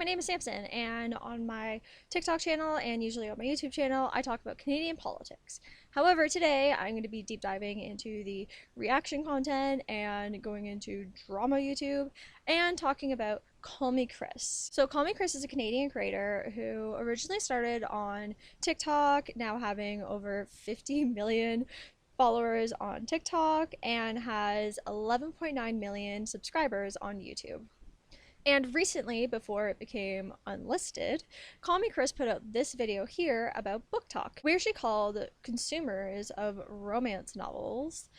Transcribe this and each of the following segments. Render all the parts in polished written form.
my name is Samson, and on my TikTok channel and usually on my YouTube channel, I talk about Canadian politics. However, today I'm going to be deep diving into the reaction content and going into drama YouTube and talking about KallmeKris. So KallmeKris is a Canadian creator who originally started on TikTok, now having over 50 million followers on TikTok and has 11.9 million subscribers on YouTube. And recently, before it became unlisted, KallmeKris put out this video here about BookTok, where she called consumers of romance novels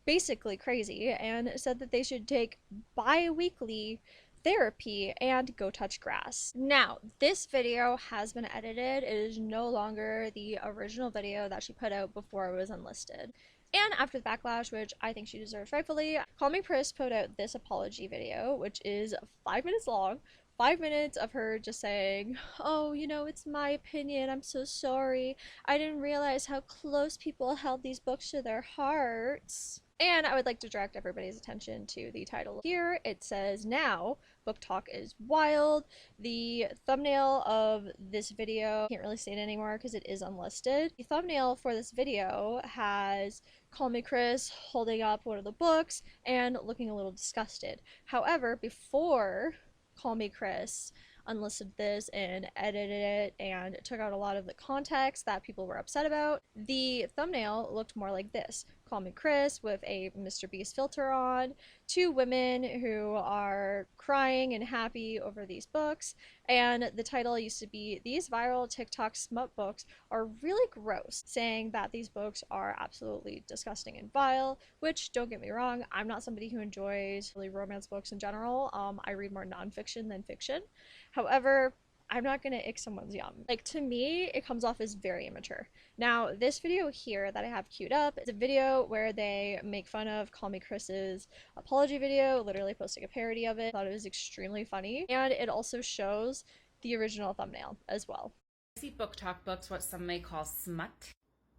basically crazy and said that they should take bi-weekly therapy and go touch grass. Now, this video has been edited. It is no longer the original video that she put out before it was unlisted. And after the backlash, which I think she deserves rightfully, KallmeKris put out this apology video, which is 5 minutes long. 5 minutes of her just saying, oh, you know, it's my opinion, I'm so sorry. I didn't realize how close people held these books to their hearts. And I would like to direct everybody's attention to the title here. It says, now, BookTok is wild. The thumbnail of this video, I can't really see it anymore because it is unlisted. The thumbnail for this video has KallmeKris holding up one of the books and looking a little disgusted. However, before KallmeKris unlisted this and edited it and took out a lot of the context that people were upset about, the thumbnail looked more like this. KallmeKris with a Mr. Beast filter on, two women who are crying and happy over these books, and the title used to be, these viral TikTok smut books are really gross, saying that these books are absolutely disgusting and vile, which, don't get me wrong, I'm not somebody who enjoys really romance books in general. I read more nonfiction than fiction. However, I'm not gonna ick someone's yum. Like, to me, it comes off as very immature. Now, this video here that I have queued up is a video where they make fun of KallmeKris's apology video, literally posting a parody of it. I thought it was extremely funny, and it also shows the original thumbnail as well. I see BookTok books, what some may call smut.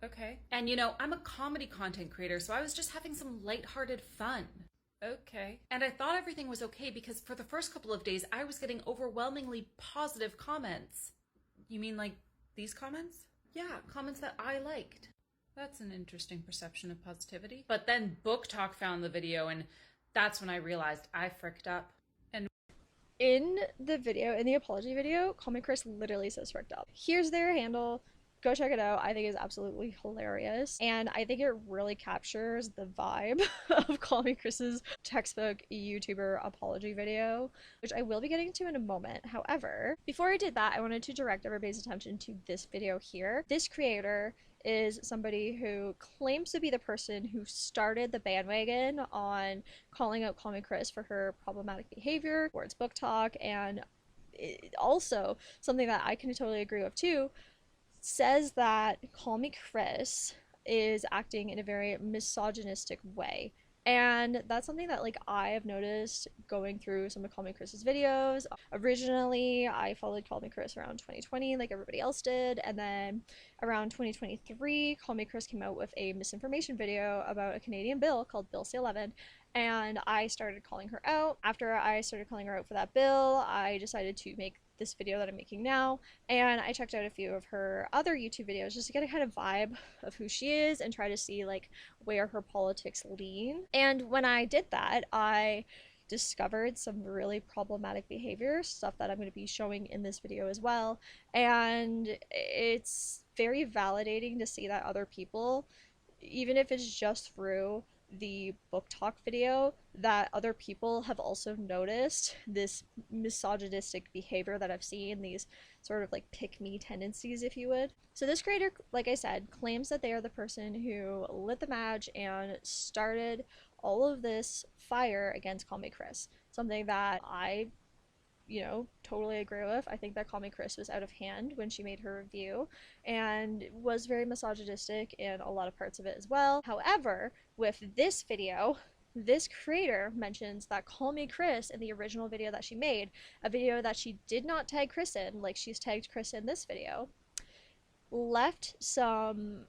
Okay. And you know, I'm a comedy content creator, so I was just having some lighthearted fun. Okay. And I thought everything was okay because for the first couple of days, I was getting overwhelmingly positive comments. You mean like these comments? Yeah, comments that I liked. That's an interesting perception of positivity. But then BookTok found the video, and that's when I realized I fricked up. And in the video, in the apology video, KallmeKris literally says fricked up. Here's their handle. Go check it out. I think it's absolutely hilarious, and I think it really captures the vibe of KallmeKris's textbook YouTuber apology video, which I will be getting to in a moment. However, before I did that, I wanted to direct everybody's attention to this video here. This creator is somebody who claims to be the person who started the bandwagon on calling out KallmeKris for her problematic behavior towards BookTok, and also something that I can totally agree with too, says that KallmeKris is acting in a very misogynistic way. And that's something that like I have noticed going through some of KallmeKris's videos. Originally, I followed KallmeKris around 2020 like everybody else did, and then around 2023, KallmeKris came out with a misinformation video about a Canadian bill called Bill C-11, and I started calling her out. After I started calling her out for that bill, I decided to make this video that I'm making now, and I checked out a few of her other YouTube videos just to get a kind of vibe of who she is and try to see like where her politics lean. And when I did that, I discovered some really problematic behavior, stuff that I'm going to be showing in this video as well, and it's very validating to see that other people, even if it's just through the BookTok video, that other people have also noticed this misogynistic behavior that I've seen, these sort of like pick-me tendencies, if you would. So this creator, like I said, claims that they are the person who lit the match and started all of this fire against KallmeKris, something that I totally agree with. I think that KallmeKris was out of hand when she made her review and was very misogynistic in a lot of parts of it as well. However, with this video, this creator mentions that KallmeKris in the original video that she made, a video that she did not tag Kris in, like she's tagged Kris in this video, left some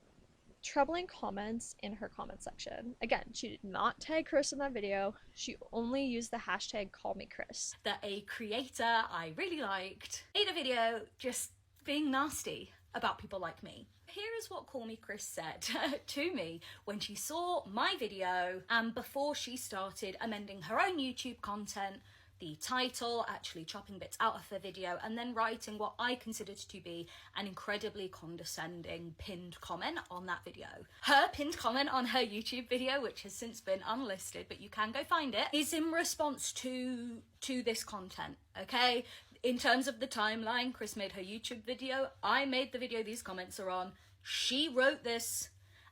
troubling comments in her comment section. Again, she did not tag Kris in that video. She only used the hashtag #KallmeKris. That a creator I really liked made a video just being nasty about people like me. Here is what KallmeKris said to me when she saw my video and before she started amending her own YouTube content, the title, actually chopping bits out of the video, and then writing what I considered to be an incredibly condescending pinned comment on that video. Her pinned comment on her YouTube video, which has since been unlisted, but you can go find it, is in response to this content, okay? In terms of the timeline, Kris made her YouTube video, I made the video these comments are on, she wrote this,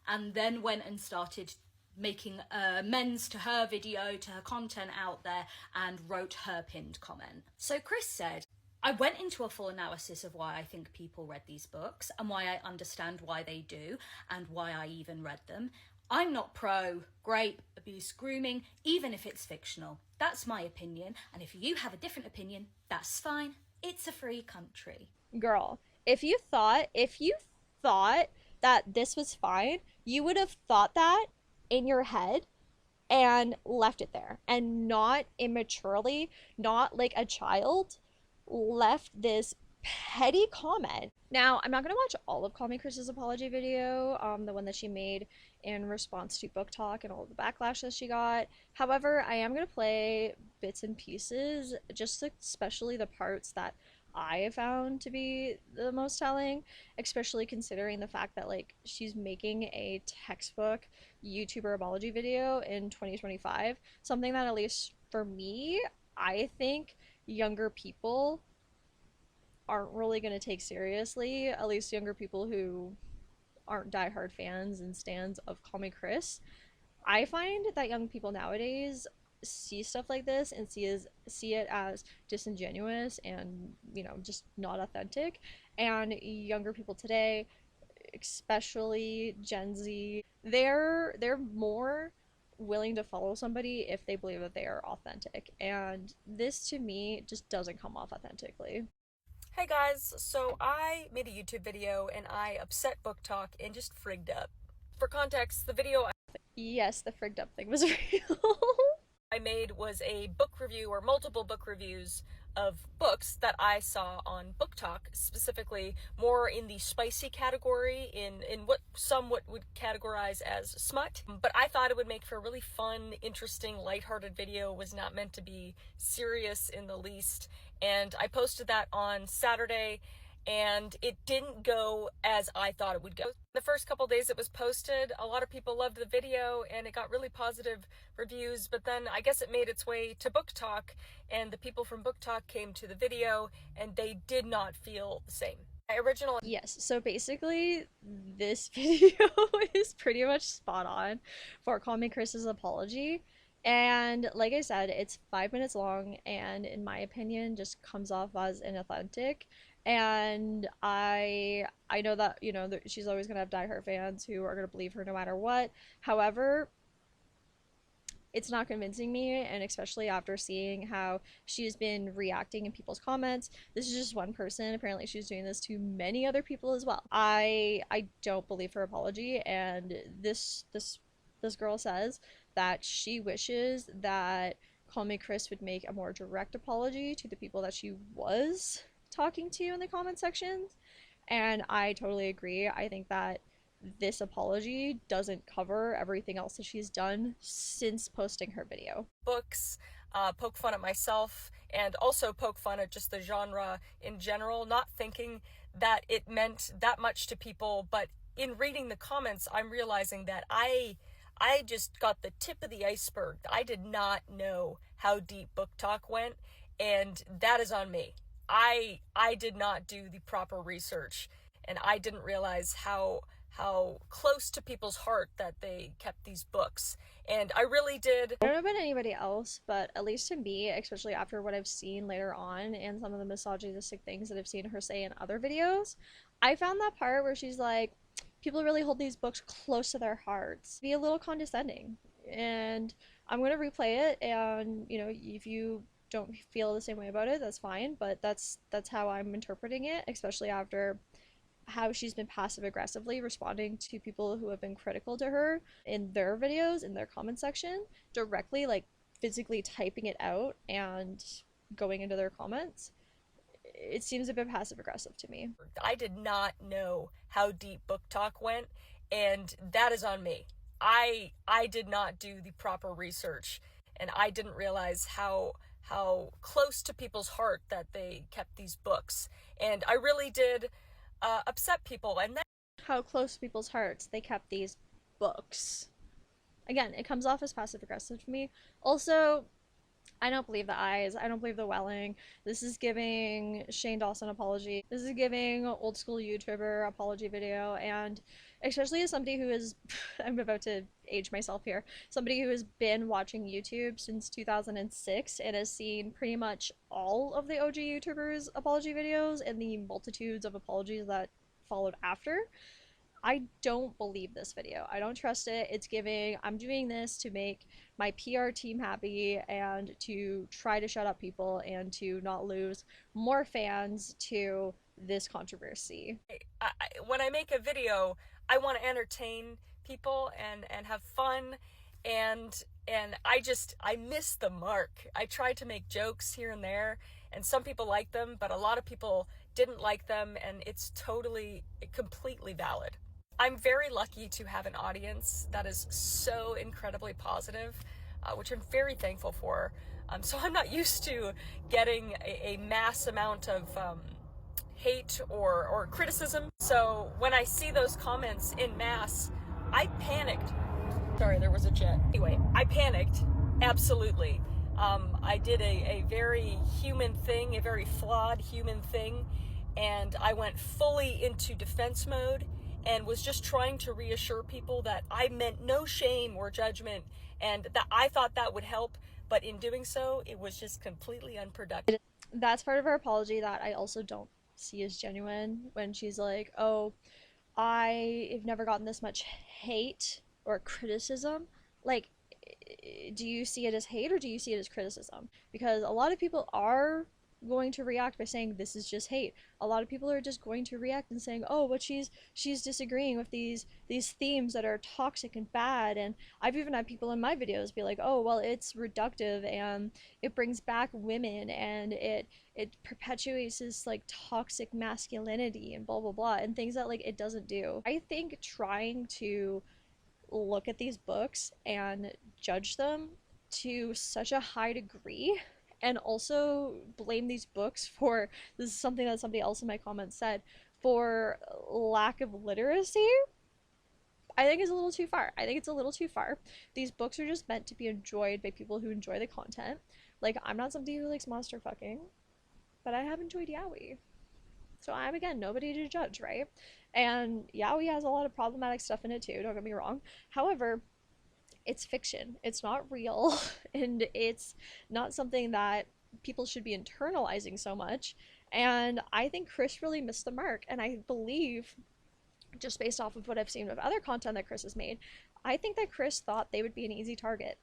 and then went and started making amends to her video, to her content out there, and wrote her pinned comment. So Kris said, I went into a full analysis of why I think people read these books and why I understand why they do and why I even read them. I'm not pro rape, abuse, grooming, even if it's fictional. That's my opinion, and if you have a different opinion, that's fine. It's a free country. Girl, if you thought that this was fine, you would have thought that in your head and left it there, and not immaturely, not like a child, left this petty comment. Now, I'm not going to watch all of KallmeKris's apology video, the one that she made in response to BookTok and all of the backlash that she got. However, I am going to play bits and pieces, just especially the parts that I found to be the most telling, especially considering the fact that like she's making a textbook YouTuber apology video in 2025, something that at least for me, I think younger people aren't really going to take seriously, at least younger people who aren't diehard fans and stans of KallmeKris. I find that young people nowadays see stuff like this and see it as disingenuous and, you know, just not authentic. And younger people today, especially Gen Z, they're more willing to follow somebody if they believe that they are authentic, and this to me just doesn't come off authentically. Hey guys, so I made a YouTube video and I upset BookTok and just frigged up. For context, the video Yes, the frigged up thing was real. I made was a book review or multiple book reviews of books that I saw on BookTok, specifically more in the spicy category, in what some would categorize as smut. But I thought it would make for a really fun, interesting, lighthearted video. It was not meant to be serious in the least. And I posted that on Saturday, and it didn't go as I thought it would go. The first couple days it was posted, a lot of people loved the video and it got really positive reviews, but then I guess it made its way to BookTok, and the people from BookTok came to the video and they did not feel the same. My original Yes, so basically this video is pretty much spot on for KallmeKris's apology. And like I said, it's 5 minutes long and in my opinion just comes off as inauthentic. And I know that, you know, that she's always gonna have diehard fans who are gonna believe her no matter what. However, it's not convincing me, and especially after seeing how she's been reacting in people's comments. This is just one person. Apparently she's doing this to many other people as well. I don't believe her apology, and this girl says that she wishes that KallmeKris would make a more direct apology to the people that she was talking to in the comment sections, and I totally agree. I think that this apology doesn't cover everything else that she's done since posting her video. books, poke fun at myself, and also poke fun at just the genre in general, not thinking that it meant that much to people, but in reading the comments, I'm realizing that I just got the tip of the iceberg. I did not know how deep BookTok went, and that is on me. I did not do the proper research, and I didn't realize how close to people's heart that they kept these books. And I really did. I don't know about anybody else, but at least to me, especially after what I've seen later on and some of the misogynistic things that I've seen her say in other videos, I found that part where she's like, people really hold these books close to their hearts, be a little condescending. And I'm going to replay it, and, you know, if you don't feel the same way about it, that's fine, but that's how I'm interpreting it, especially after how she's been passive aggressively responding to people who have been critical to her in their videos, in their comment section, directly, like physically typing it out and going into their comments. It seems a bit passive aggressive to me. I did not know how deep BookTok went, and that is on me. I did not do the proper research, and I didn't realize how close to people's heart that they kept these books, and I really did upset people. And how close to people's hearts they kept these books. Again, it comes off as passive aggressive to me. Also, I don't believe the eyes. I don't believe the welling. This is giving Shane Dawson apology. This is giving old school YouTuber apology video. And especially as somebody who is, I'm about to age myself here, somebody who has been watching YouTube since 2006 and has seen pretty much all of the OG YouTubers' apology videos and the multitudes of apologies that followed after. I don't believe this video. I don't trust it. It's giving, I'm doing this to make my PR team happy and to try to shut up people and to not lose more fans to this controversy. when I make a video, I want to entertain people and have fun, and I miss the mark. I try to make jokes here and there, and some people like them, but a lot of people didn't like them, and it's completely valid. I'm very lucky to have an audience that is so incredibly positive, which I'm very thankful for. So I'm not used to getting a mass amount of hate or criticism. So when I see those comments in mass, I panicked. Sorry, there was a jet. Anyway, I panicked, absolutely. I did a very human thing, a very flawed human thing, and I went fully into defense mode and was just trying to reassure people that I meant no shame or judgment and that I thought that would help, but in doing so, it was just completely unproductive. That's part of her apology that I also don't see as genuine, when she's like, oh, I have never gotten this much hate or criticism. Like, do you see it as hate or do you see it as criticism? Because a lot of people are going to react by saying this is just hate. A lot of people are just going to react and saying, oh, but she's disagreeing with these themes that are toxic and bad. And I've even had people in my videos be like, oh, well, it's reductive and it brings back women and it perpetuates this like toxic masculinity and blah blah blah, and things that like it doesn't do. I think trying to look at these books and judge them to such a high degree, and also blame these books for, this is something that somebody else in my comments said, for lack of literacy, I think is a little too far. I think it's a little too far. These books are just meant to be enjoyed by people who enjoy the content. Like, I'm not somebody who likes monster fucking, but I have enjoyed yaoi. So I'm, again, nobody to judge, right? And yaoi has a lot of problematic stuff in it too, don't get me wrong. However, it's fiction. It's not real, and it's not something that people should be internalizing so much. And I think Kris really missed the mark, and I believe, just based off of what I've seen of other content that Kris has made, I think that Kris thought they would be an easy target.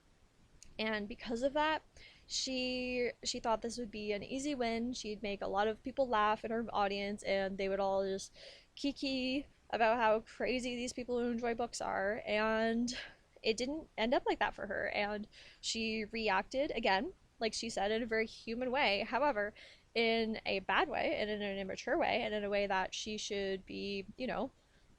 And because of that, she thought this would be an easy win. She'd make a lot of people laugh in her audience, and they would all just kiki about how crazy these people who enjoy books are, and it didn't end up like that for her, and she reacted, again, like she said, in a very human way. However, in a bad way, and in an immature way, and in a way that she should be, you know,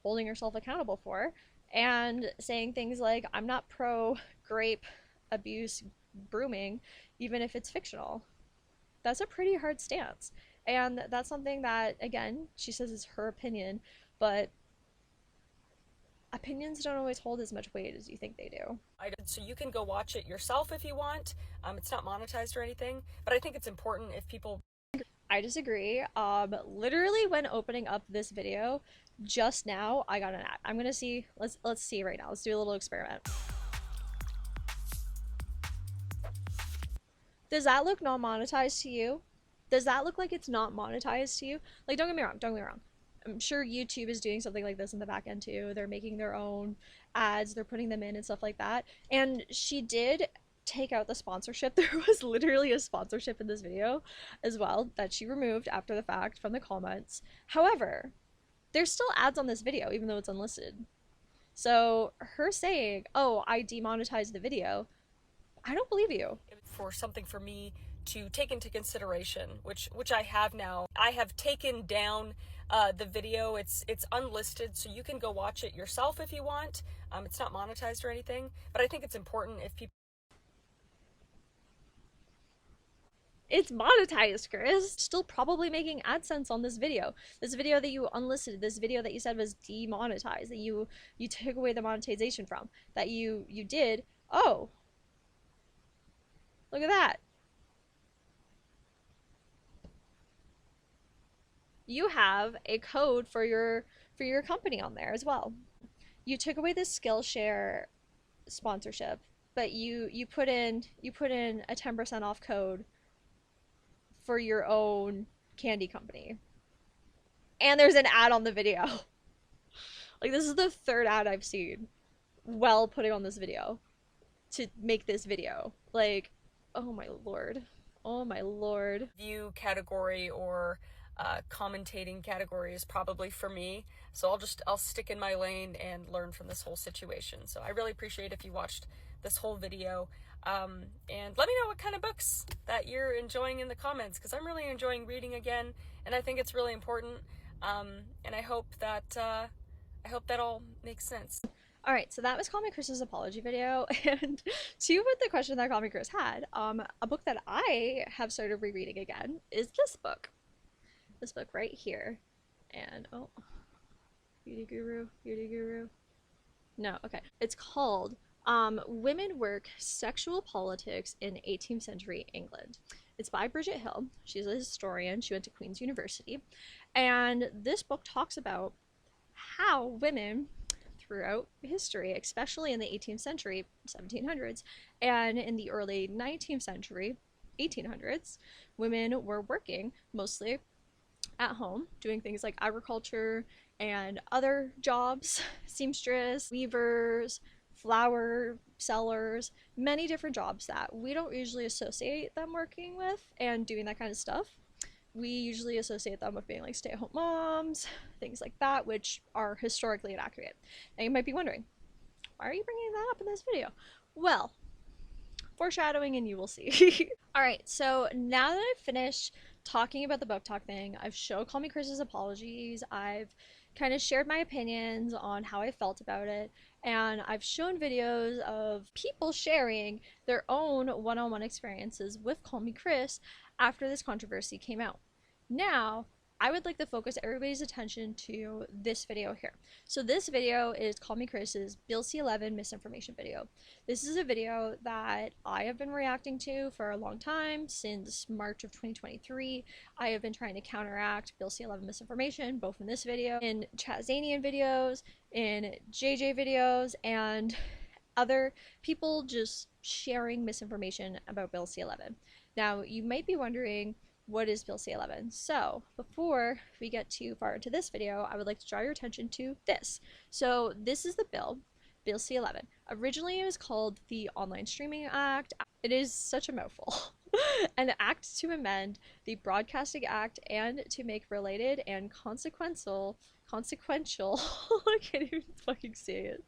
holding herself accountable for, and saying things like, I'm not pro grape abuse brooming, even if it's fictional. That's a pretty hard stance. And that's something that, again, she says is her opinion, but opinions don't always hold as much weight as you think they do. So you can go watch it yourself if you want. It's not monetized or anything, but I think it's important if people... I disagree. Literally when opening up this video just now, I got an ad. I'm gonna see, let's see right now. Let's do a little experiment. Does that look not monetized to you? Does that look like it's not monetized to you? Like, don't get me wrong. I'm sure YouTube is doing something like this in the back end too. They're making their own ads, they're putting them in and stuff like that. And she did take out the sponsorship. There was literally a sponsorship in this video as well that she removed after the fact from the comments. However, There's still ads on this video, even though it's unlisted. So her saying, oh, I demonetized the video, I don't believe you. For something for me to take into consideration, which I have now. I have taken down the video. It's unlisted, so you can go watch it yourself if you want. It's not monetized or anything, but I think it's important if people... It's monetized, Kris. Still probably making AdSense on this video. This video that you unlisted, this video that you said was demonetized, that you took away the monetization from, that you did. Oh, look at that. You have a code for your company on there as well. You took away the Skillshare sponsorship, but you put in a 10% off code for your own candy company. And there's an ad on the video. Like, this is the third ad I've seen while putting on this video to make this video. Like, oh my lord. Oh my lord. View category or commentating category is probably for me. So I'll stick in my lane and learn from this whole situation. So I really appreciate if you watched this whole video. And let me know what kind of books that you're enjoying in the comments, because I'm really enjoying reading again, and I think it's really important. And I hope that all makes sense. All right, so that was KallmeKris's apology video, and to with the question that KallmeKris had, a book that I have started rereading again is this book right here. And oh, beauty guru. No, okay. It's called Women Work, Sexual Politics in 18th Century England. It's by Bridget Hill. She's a historian. She went to Queen's University. And this book talks about how women throughout history, especially in the 18th century, 1700s, and in the early 19th century, 1800s, women were working mostly at home, doing things like agriculture and other jobs, seamstress, weavers, flower sellers, many different jobs that we don't usually associate them working with and doing that kind of stuff. We usually associate them with being like stay-at-home moms, things like that, which are historically inaccurate. Now you might be wondering, why are you bringing that up in this video? Well, foreshadowing, and you will see. All right, so now that I've finished talking about the BookTok thing, I've showed KallmeKris's apologies, I've kind of shared my opinions on how I felt about it, and I've shown videos of people sharing their own one-on-one experiences with KallmeKris after this controversy came out. Now, I would like to focus everybody's attention to this video here. So this video is KallmeKris's Bill C-11 misinformation video. This is a video that I have been reacting to for a long time, since March of 2023. I have been trying to counteract Bill C-11 misinformation, both in this video, in Chazanian videos, in JJ videos, and other people just sharing misinformation about Bill C-11. Now, you might be wondering, what is Bill C-11? So before we get too far into this video, I would like to draw your attention to this. So this is the Bill C-11. Originally it was called the Online Streaming Act. It is such a mouthful. An act to amend the Broadcasting Act and to make related and consequential I can't even fucking say it,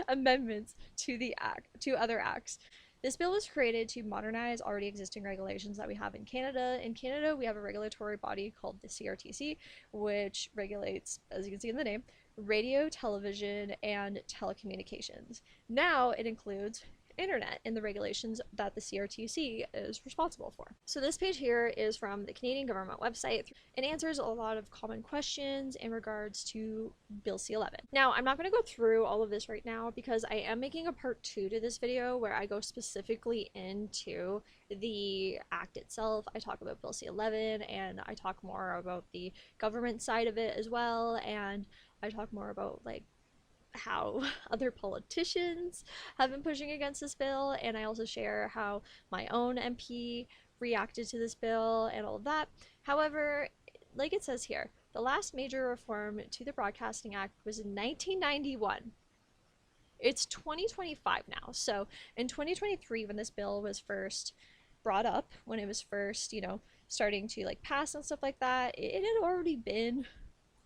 amendments to the act, to other acts. This bill was created to modernize already existing regulations that we have in Canada. In Canada, we have a regulatory body called the CRTC, which regulates, as you can see in the name, radio, television, and telecommunications. Now it includes internet in the regulations that the CRTC is responsible for. So this page here is from the Canadian government website. It answers a lot of common questions in regards to Bill C-11. Now, I'm not going to go through all of this right now because I am making a part 2 to this video where I go specifically into the act itself. I talk about Bill C-11 and I talk more about the government side of it as well, and I talk more about like how other politicians have been pushing against this bill, and I also share how my own MP reacted to this bill and all of that. However, like it says here, the last major reform to the Broadcasting Act was in 1991. It's 2025 now. So in 2023, when this bill was first brought up, when it was first, starting to like pass and stuff like that, it had already been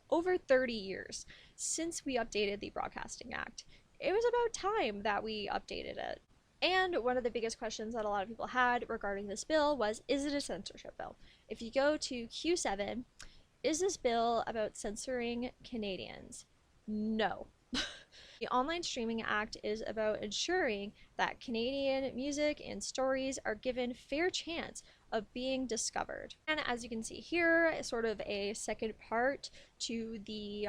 over 30 years since we updated the Broadcasting Act. It was about time that we updated it. And one of the biggest questions that a lot of people had regarding this bill was, is it a censorship bill? If you go to Q7, is this bill about censoring Canadians? No. The Online Streaming Act is about ensuring that Canadian music and stories are given fair chance of being discovered. And as you can see here, sort of a second part to the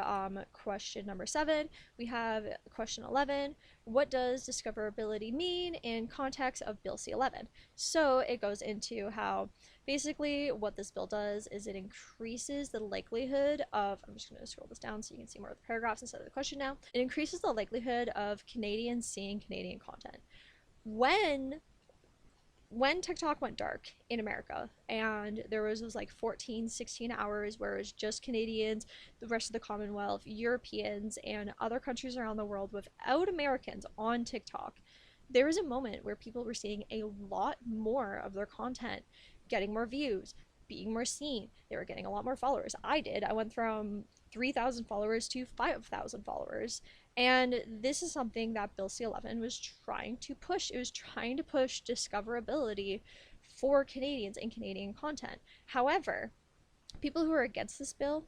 question number 7, we have question 11. What does discoverability mean in context of Bill C-11? So it goes into how basically what this bill does is it increases the likelihood of, I'm just going to scroll this down so you can see more of the paragraphs instead of the question now. It increases the likelihood of Canadians seeing Canadian content. When TikTok went dark in America and there was those like 14-16 hours where it was just Canadians, the rest of the Commonwealth, Europeans, and other countries around the world without Americans on TikTok, there was a moment where people were seeing a lot more of their content getting more views, being more seen. They were getting a lot more followers. I did. I went from 3,000 followers to 5,000 followers. And this is something that Bill C-11 was trying to push. It was trying to push discoverability for Canadians and Canadian content. However, people who are against this bill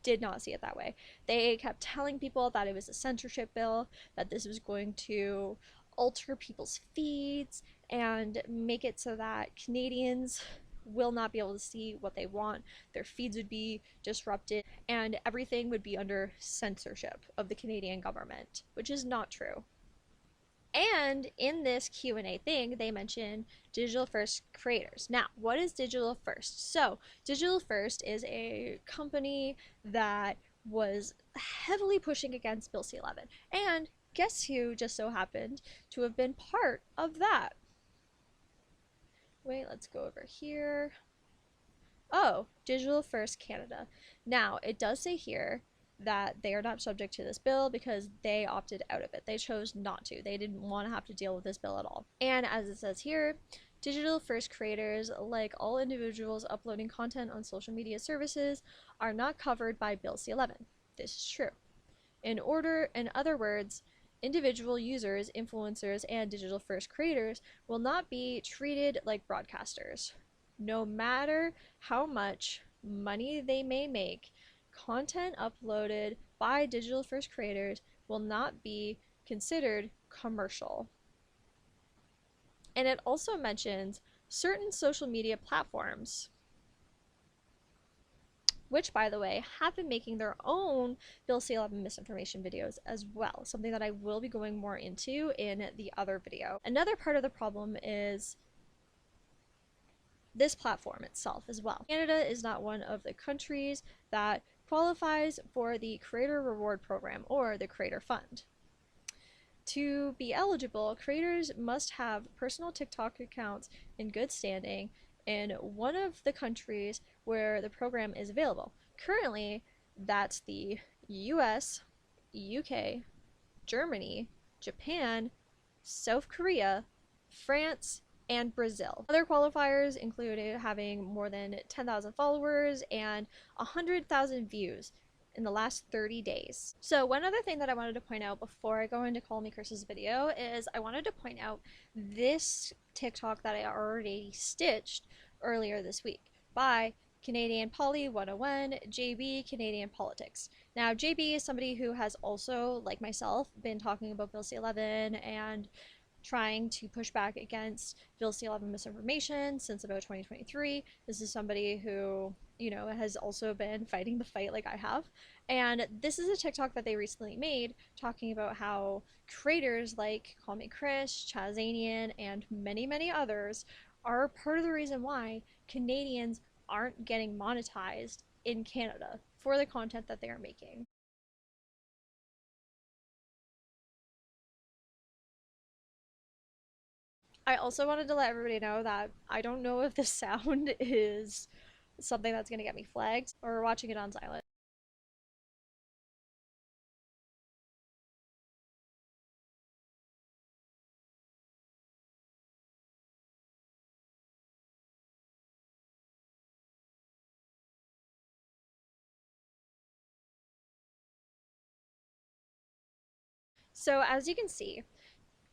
did not see it that way. They kept telling people that it was a censorship bill, that this was going to alter people's feeds and make it so that Canadians will not be able to see what they want. Their feeds would be disrupted and everything would be under censorship of the Canadian government, which is not true. And in this Q&A thing, they mention digital first creators. Now, what is digital first? So, digital first is a company that was heavily pushing against Bill C-11. And guess who just so happened to have been part of that? Wait, let's go over here. Oh, Digital First Canada. Now, it does say here that they are not subject to this bill because they opted out of it. They chose not to. They didn't want to have to deal with this bill at all. And as it says here, digital first creators, like all individuals uploading content on social media services, are not covered by Bill C-11. This is true. In other words, individual users, influencers, and digital first creators will not be treated like broadcasters. No matter how much money they may make, content uploaded by digital first creators will not be considered commercial. And it also mentions certain social media platforms, which, by the way, have been making their own Bill C-11 misinformation videos as well, something that I will be going more into in the other video. Another part of the problem is this platform itself as well. Canada is not one of the countries that qualifies for the Creator Reward Program or the Creator Fund. To be eligible, creators must have personal TikTok accounts in good standing in one of the countries where the program is available. Currently, that's the US, UK, Germany, Japan, South Korea, France, and Brazil. Other qualifiers include having more than 10,000 followers and 100,000 views in the last 30 days. So one other thing that I wanted to point out before I go into KallmeKris's video is I wanted to point out this TikTok that I already stitched earlier this week by Canadian Poly 101, JB Canadian Politics. Now, JB is somebody who has also, like myself, been talking about Bill C-11 and trying to push back against Bill C-11 misinformation since about 2023. This is somebody who, you know, has also been fighting the fight like I have. And this is a TikTok that they recently made talking about how creators like KallmeKris, Chazanian, and many, many others are part of the reason why Canadians aren't getting monetized in Canada for the content that they are making. I also wanted to let everybody know that I don't know if the sound is something that's going to get me flagged or watching it on silent. So as you can see,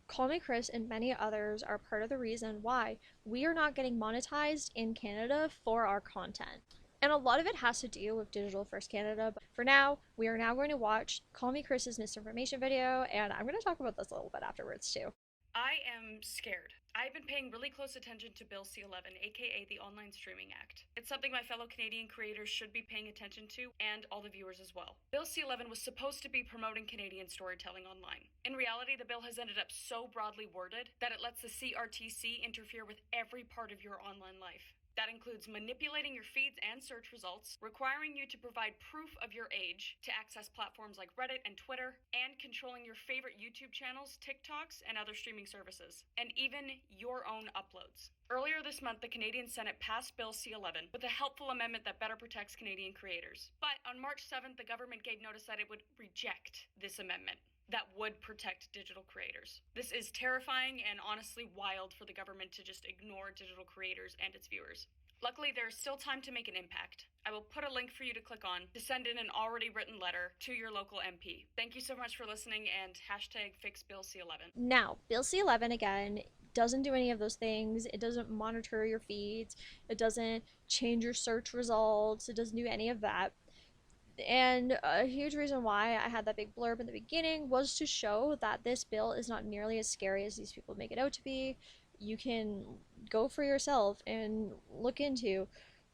KallmeKris and many others are part of the reason why we are not getting monetized in Canada for our content. And a lot of it has to do with Digital First Canada. But for now, we are now going to watch KallmeKris's misinformation video, and I'm going to talk about this a little bit afterwards too. I am scared. I've been paying really close attention to Bill C-11, aka the Online Streaming Act. It's something my fellow Canadian creators should be paying attention to, and all the viewers as well. Bill C-11 was supposed to be promoting Canadian storytelling online. In reality, the bill has ended up so broadly worded that it lets the CRTC interfere with every part of your online life. That includes manipulating your feeds and search results, requiring you to provide proof of your age to access platforms like Reddit and Twitter, and controlling your favorite YouTube channels, TikToks, and other streaming services, and even your own uploads. Earlier this month, the Canadian Senate passed Bill C-11 with a helpful amendment that better protects Canadian creators. But on March 7th, the government gave notice that it would reject this amendment that would protect digital creators. This is terrifying and honestly wild for the government to just ignore digital creators and its viewers. Luckily, there is still time to make an impact. I will put a link for you to click on to send in an already written letter to your local MP. Thank you so much for listening, and #FixBillC11. Now, Bill C-11, again, doesn't do any of those things. It doesn't monitor your feeds. It doesn't change your search results. It doesn't do any of that. And a huge reason why I had that big blurb in the beginning was to show that this bill is not nearly as scary as these people make it out to be. You can go for yourself and look into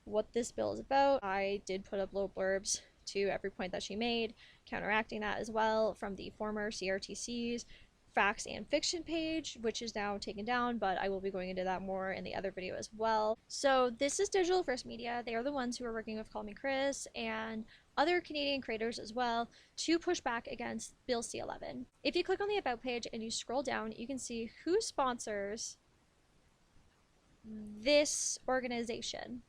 what this bill is about. I did put up little blurbs to every point that she made, counteracting that as well from the former CRTC's facts and fiction page, which is now taken down, but I will be going into that more in the other video as well. So this is Digital First Media. They are the ones who are working with KallmeKris and other Canadian creators as well to push back against Bill C-11. If you click on the About page and you scroll down, you can see who sponsors this organization.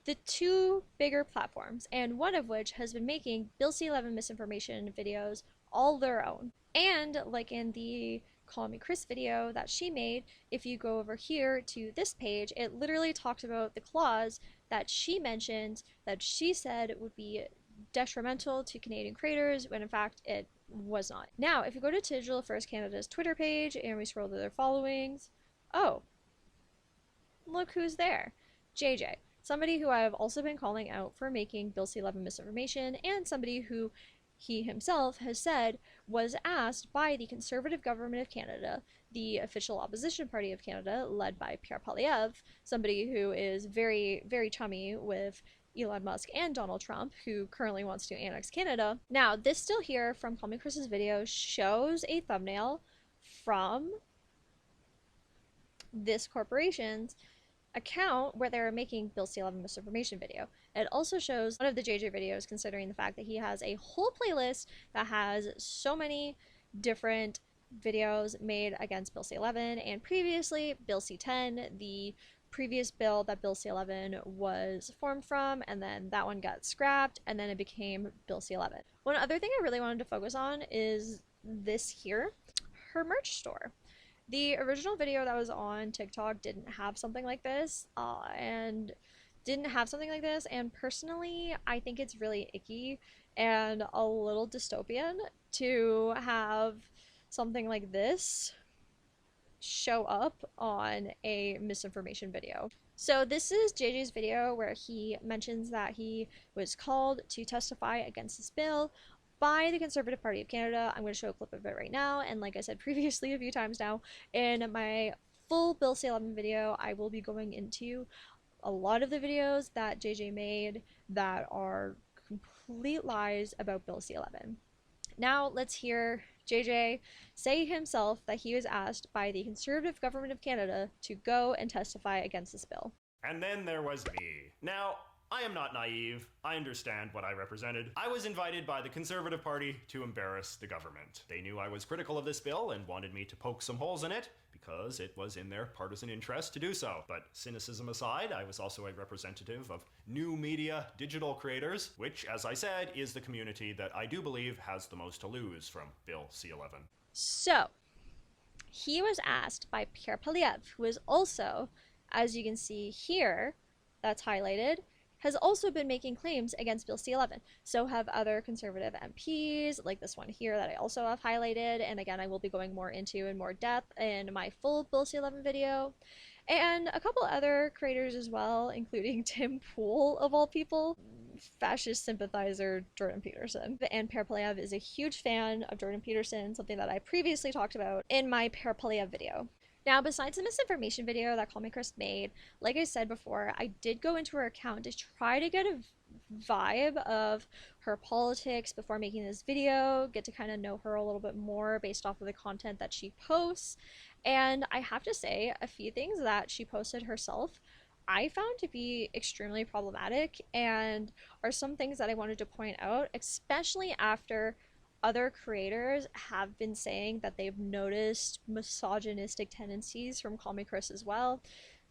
The two bigger platforms, and one of which has been making Bill C-11 misinformation videos all their own. And like in the KallmeKris video that she made, if you go over here to this page, it literally talks about the clause that she mentioned that she said would be detrimental to Canadian creators, when in fact it was not. Now, if you go to Digital First Canada's Twitter page and we scroll to their followings, oh, look who's there. JJ, somebody who I have also been calling out for making Bill C-11 misinformation, and somebody who he himself has said was asked by the Conservative Government of Canada, the official opposition party of Canada, led by Pierre Poilievre, somebody who is very, very chummy with Elon Musk and Donald Trump, who currently wants to annex Canada. Now, this still here from KallmeKris's video shows a thumbnail from this corporation's account where they're making Bill C-11 misinformation video. It also shows one of the JJ videos, considering the fact that he has a whole playlist that has so many different videos made against Bill C-11, and previously Bill C-10, the previous bill that Bill C-11 was formed from, and then that one got scrapped, and then it became Bill C-11. One other thing I really wanted to focus on is this here, her merch store. The original video that was on TikTok didn't have something like this, and personally, I think it's really icky and a little dystopian to have something like this show up on a misinformation video. So this is JJ's video where he mentions that he was called to testify against this bill by the Conservative Party of Canada. I'm going to show a clip of it right now, and like I said previously a few times now, in my full Bill C-11 video, I will be going into a lot of the videos that JJ made that are complete lies about Bill C-11. Now let's hear JJ say himself that he was asked by the Conservative Government of Canada to go and testify against this bill. And then there was me. Now, I am not naive. I understand what I represented. I was invited by the Conservative Party to embarrass the government. They knew I was critical of this bill and wanted me to poke some holes in it because it was in their partisan interest to do so. But cynicism aside, I was also a representative of new media digital creators, which, as I said, is the community that I do believe has the most to lose from Bill C-11. So, he was asked by Pierre Poilievre, who is also, as you can see here, that's highlighted, has also been making claims against Bill C-11. So have other conservative MPs, like this one here that I also have highlighted, and again I will be going more into in more depth in my full Bill C-11 video, and a couple other creators as well, including Tim Pool of all people, fascist sympathizer Jordan Peterson. And Performative is a huge fan of Jordan Peterson, something that I previously talked about in my Performative video. Now, besides the misinformation video that KallmeKris made, like I said before, I did go into her account to try to get a vibe of her politics before making this video, get to kind of know her a little bit more based off of the content that she posts. And I have to say, a few things that she posted herself I found to be extremely problematic and are some things that I wanted to point out, especially after other creators have been saying that they've noticed misogynistic tendencies from KallmeKris as well.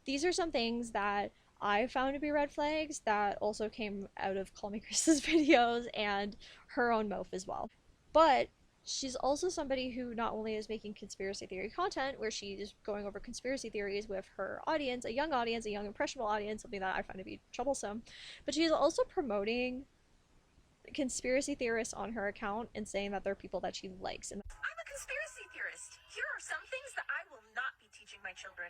These are some things that I found to be red flags that also came out of KallmeKris's videos and her own mouth as well. But she's also somebody who not only is making conspiracy theory content where she's going over conspiracy theories with her audience, a young impressionable audience, something that I find to be troublesome, but she's also promoting conspiracy theorists on her account and saying that they're people that she likes. And I'm a conspiracy theorist. Here are some things that I will not be teaching my children.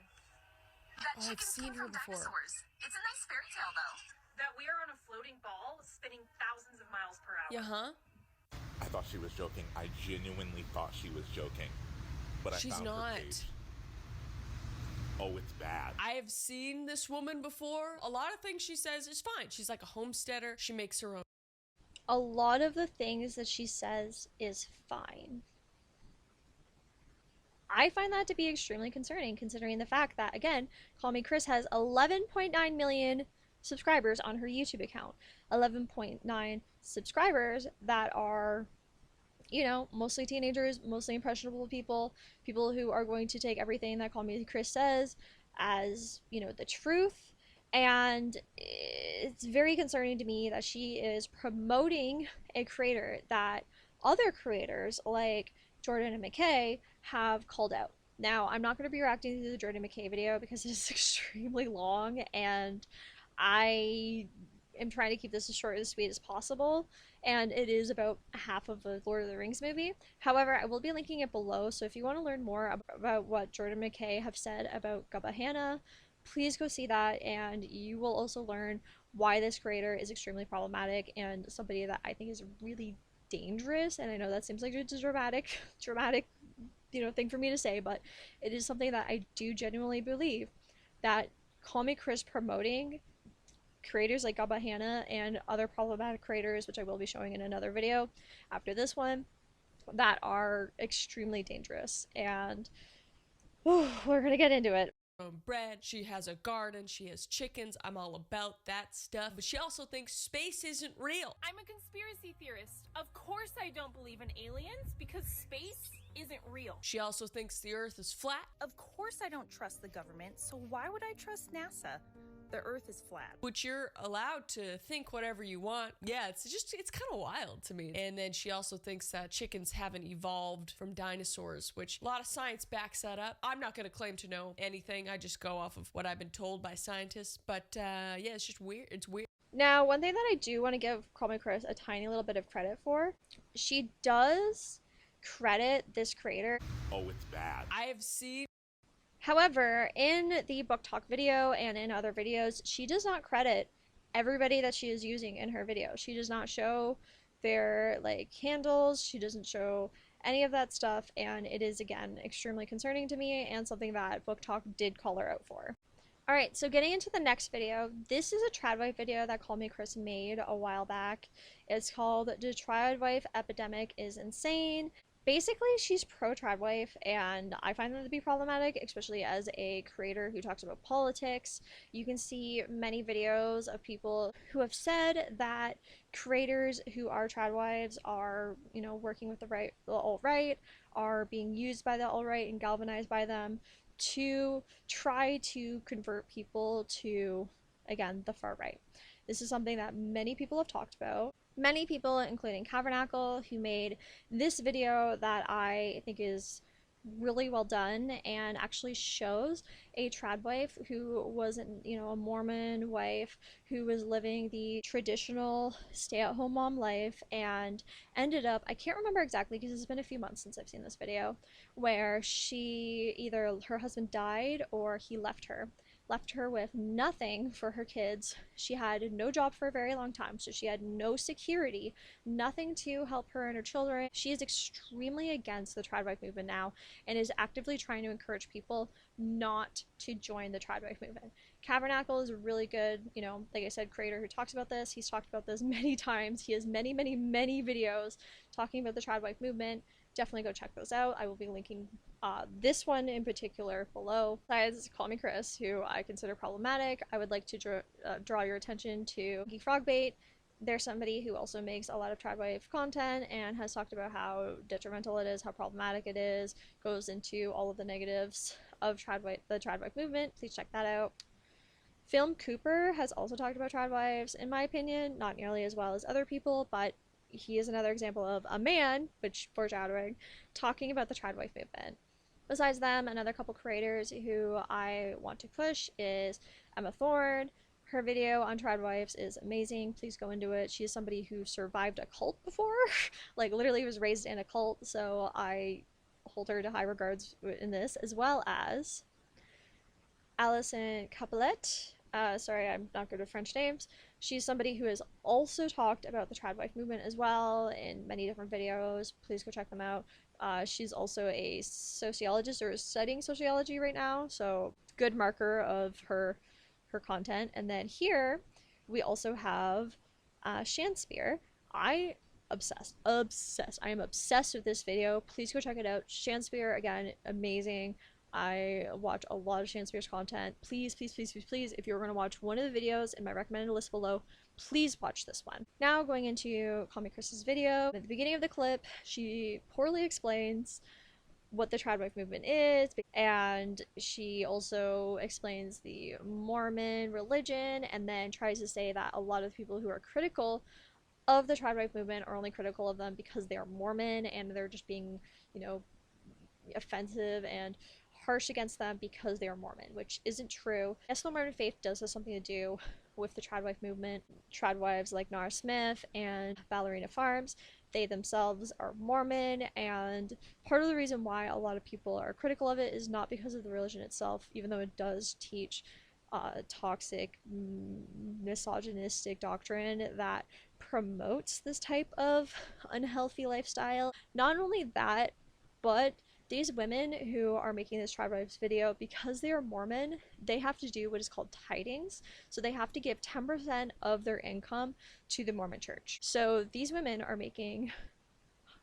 That I've seen her before. Dinosaurs. It's a nice fairy tale, though. That we are on a floating ball spinning thousands of miles per hour. Yeah, huh? I thought she was joking. I genuinely thought she was joking. But She's I found not. her page. Oh, it's bad. I have seen this woman before. A lot of things she says is fine. She's like a homesteader. She makes her own. a lot of the things that she says is fine. I find that to be extremely concerning, considering the fact that, again, KallmeKris has 11.9 million subscribers on her YouTube account. 11.9 subscribers that are, you know, mostly teenagers, mostly impressionable people, people who are going to take everything that KallmeKris says as, you know, the truth. And it's very concerning to me that she is promoting a creator that other creators like Jordan and McKay have called out. Now, I'm not going to be reacting to the Jordan McKay video because it is extremely long, and I am trying to keep this as short and sweet as possible, and it is about half of the Lord of the Rings movie. However, I will be linking it below, so if you want to learn more about what Jordan McKay have said about Gubba Hannah, please go see that, and you will also learn why this creator is extremely problematic and somebody that I think is really dangerous. And I know that seems like it's a dramatic thing for me to say, but it is something that I do genuinely believe that KallmeKris promoting creators like Gubba Hannah and other problematic creators, which I will be showing in another video after this one, that are extremely dangerous. And we're gonna get into it. Bread, she has a garden, she has chickens. I'm all about that stuff, but she also thinks space isn't real. I'm a conspiracy theorist. Of course I don't believe in aliens because space isn't real. She also thinks the earth is flat. Of course I don't trust the government, so why would I trust NASA? The earth is flat. Which you're allowed to think whatever you want. Yeah, it's kind of wild to me. And then she also thinks that chickens haven't evolved from dinosaurs, which a lot of science backs that up. I'm not going to claim to know anything. I just go off of what I've been told by scientists. But yeah, it's just weird. It's weird. Now, one thing that I do want to give KallmeKris a tiny little bit of credit for, she does credit this creator. Oh, it's bad. I have seen. However, in the BookTok video and in other videos, she does not credit everybody that she is using in her video. She does not show their handles. She doesn't show any of that stuff, and it is, again, extremely concerning to me and something that BookTok did call her out for. Alright, so getting into the next video, this is a Tradwife video that KallmeKris made a while back. It's called The Tradwife Epidemic is Insane. Basically, she's pro-Tradwife, and I find that to be problematic, especially as a creator who talks about politics. You can see many videos of people who have said that creators who are Tradwives are, working with the alt-right, are being used by the alt-right and galvanized by them to try to convert people to, again, the far right. This is something that many people have talked about. Many people, including Tabernacle, who made this video that I think is really well done and actually shows a Tradwife who wasn't, you know, a Mormon wife who was living the traditional stay-at-home mom life and ended up, I can't remember exactly because it's been a few months since I've seen this video, where she either her husband died or he left her with nothing for her kids. She had no job for a very long time, so she had no security, nothing to help her and her children. She is extremely against the Tradwife movement now and is actively trying to encourage people not to join the Tradwife movement. Cavernacle is a really good, you know, like I said, creator who talks about this. He's talked about this many times. He has many, many, many videos talking about the Tradwife movement. Definitely go check those out. I will be linking this one in particular below. Besides KallmeKris, who I consider problematic, I would like to draw your attention to Geek Frogbait. They're somebody who also makes a lot of Tradwife content and has talked about how detrimental it is, how problematic it is, goes into all of the negatives of the Tradwife movement. Please check that out. Film Cooper has also talked about Tradwives, in my opinion, not nearly as well as other people, but he is another example of a man, which foreshadowing, talking about the Tradwife movement. Besides them, another couple creators who I want to push is Emma Thorne. Her video on Tradwives is amazing. Please go into it. She is somebody who survived a cult before, like literally was raised in a cult, so I hold her to high regards in this, as well as Alison Capelet. Sorry, I'm not good with French names. She's somebody who has also talked about the Tradwife movement as well in many different videos. Please go check them out. She's also a sociologist or is studying sociology right now, so good marker of her content. And then here we also have Shanspeare. I am obsessed with this video. Please go check it out. Shanspeare, again, amazing. I watch a lot of Shanspeare's content. Please, please, please, please, please, if you're going to watch one of the videos in my recommended list below, please watch this one. Now going into KallmeKris's video. At the beginning of the clip, she poorly explains what the Tradwife movement is, and she also explains the Mormon religion, and then tries to say that a lot of people who are critical of the Tradwife movement are only critical of them because they are Mormon, and they're just being, you know, offensive and harsh against them because they are Mormon, which isn't true. Yes, the Mormon faith does have something to do with the Tradwife movement. Tradwives like Nara Smith and Ballerina Farms, they themselves are Mormon, and part of the reason why a lot of people are critical of it is not because of the religion itself, even though it does teach toxic, misogynistic doctrine that promotes this type of unhealthy lifestyle. Not only that, but these women who are making this Tradwives video, because they are Mormon, they have to do what is called tidings. So they have to give 10% of their income to the Mormon church. So these women are making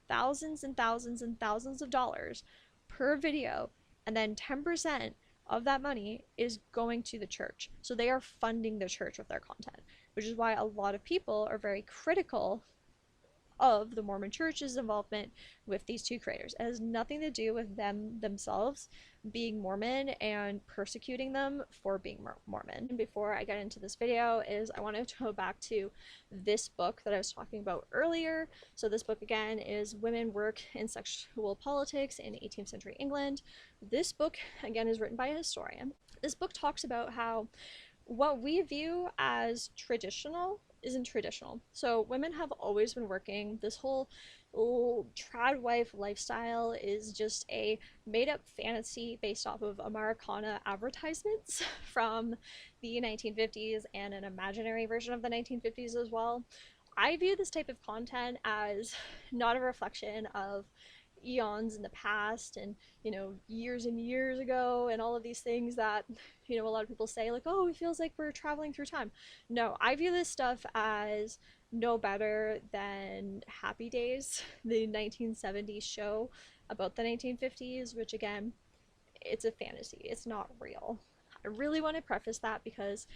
thousands and thousands and thousands of dollars per video, and then 10% of that money is going to the church. So they are funding the church with their content, which is why a lot of people are very critical of the Mormon Church's involvement with these two creators. It has nothing to do with them themselves being Mormon and persecuting them for being Mormon. And before I get into this video is I want to go back to this book that I was talking about earlier. So this book again is Women Work in Sexual Politics in 18th Century England. This book again is written by a historian. This book talks about how what we view as traditional isn't traditional. So women have always been working. This whole Tradwife lifestyle is just a made-up fantasy based off of Americana advertisements from the 1950s and an imaginary version of the 1950s as well. I view this type of content as not a reflection of eons in the past and, you know, years and years ago and all of these things that, you know, a lot of people say like, oh, it feels like we're traveling through time. No, I view this stuff as no better than Happy Days, the 1970s show about the 1950s, which again, it's a fantasy, it's not real. I really want to preface that because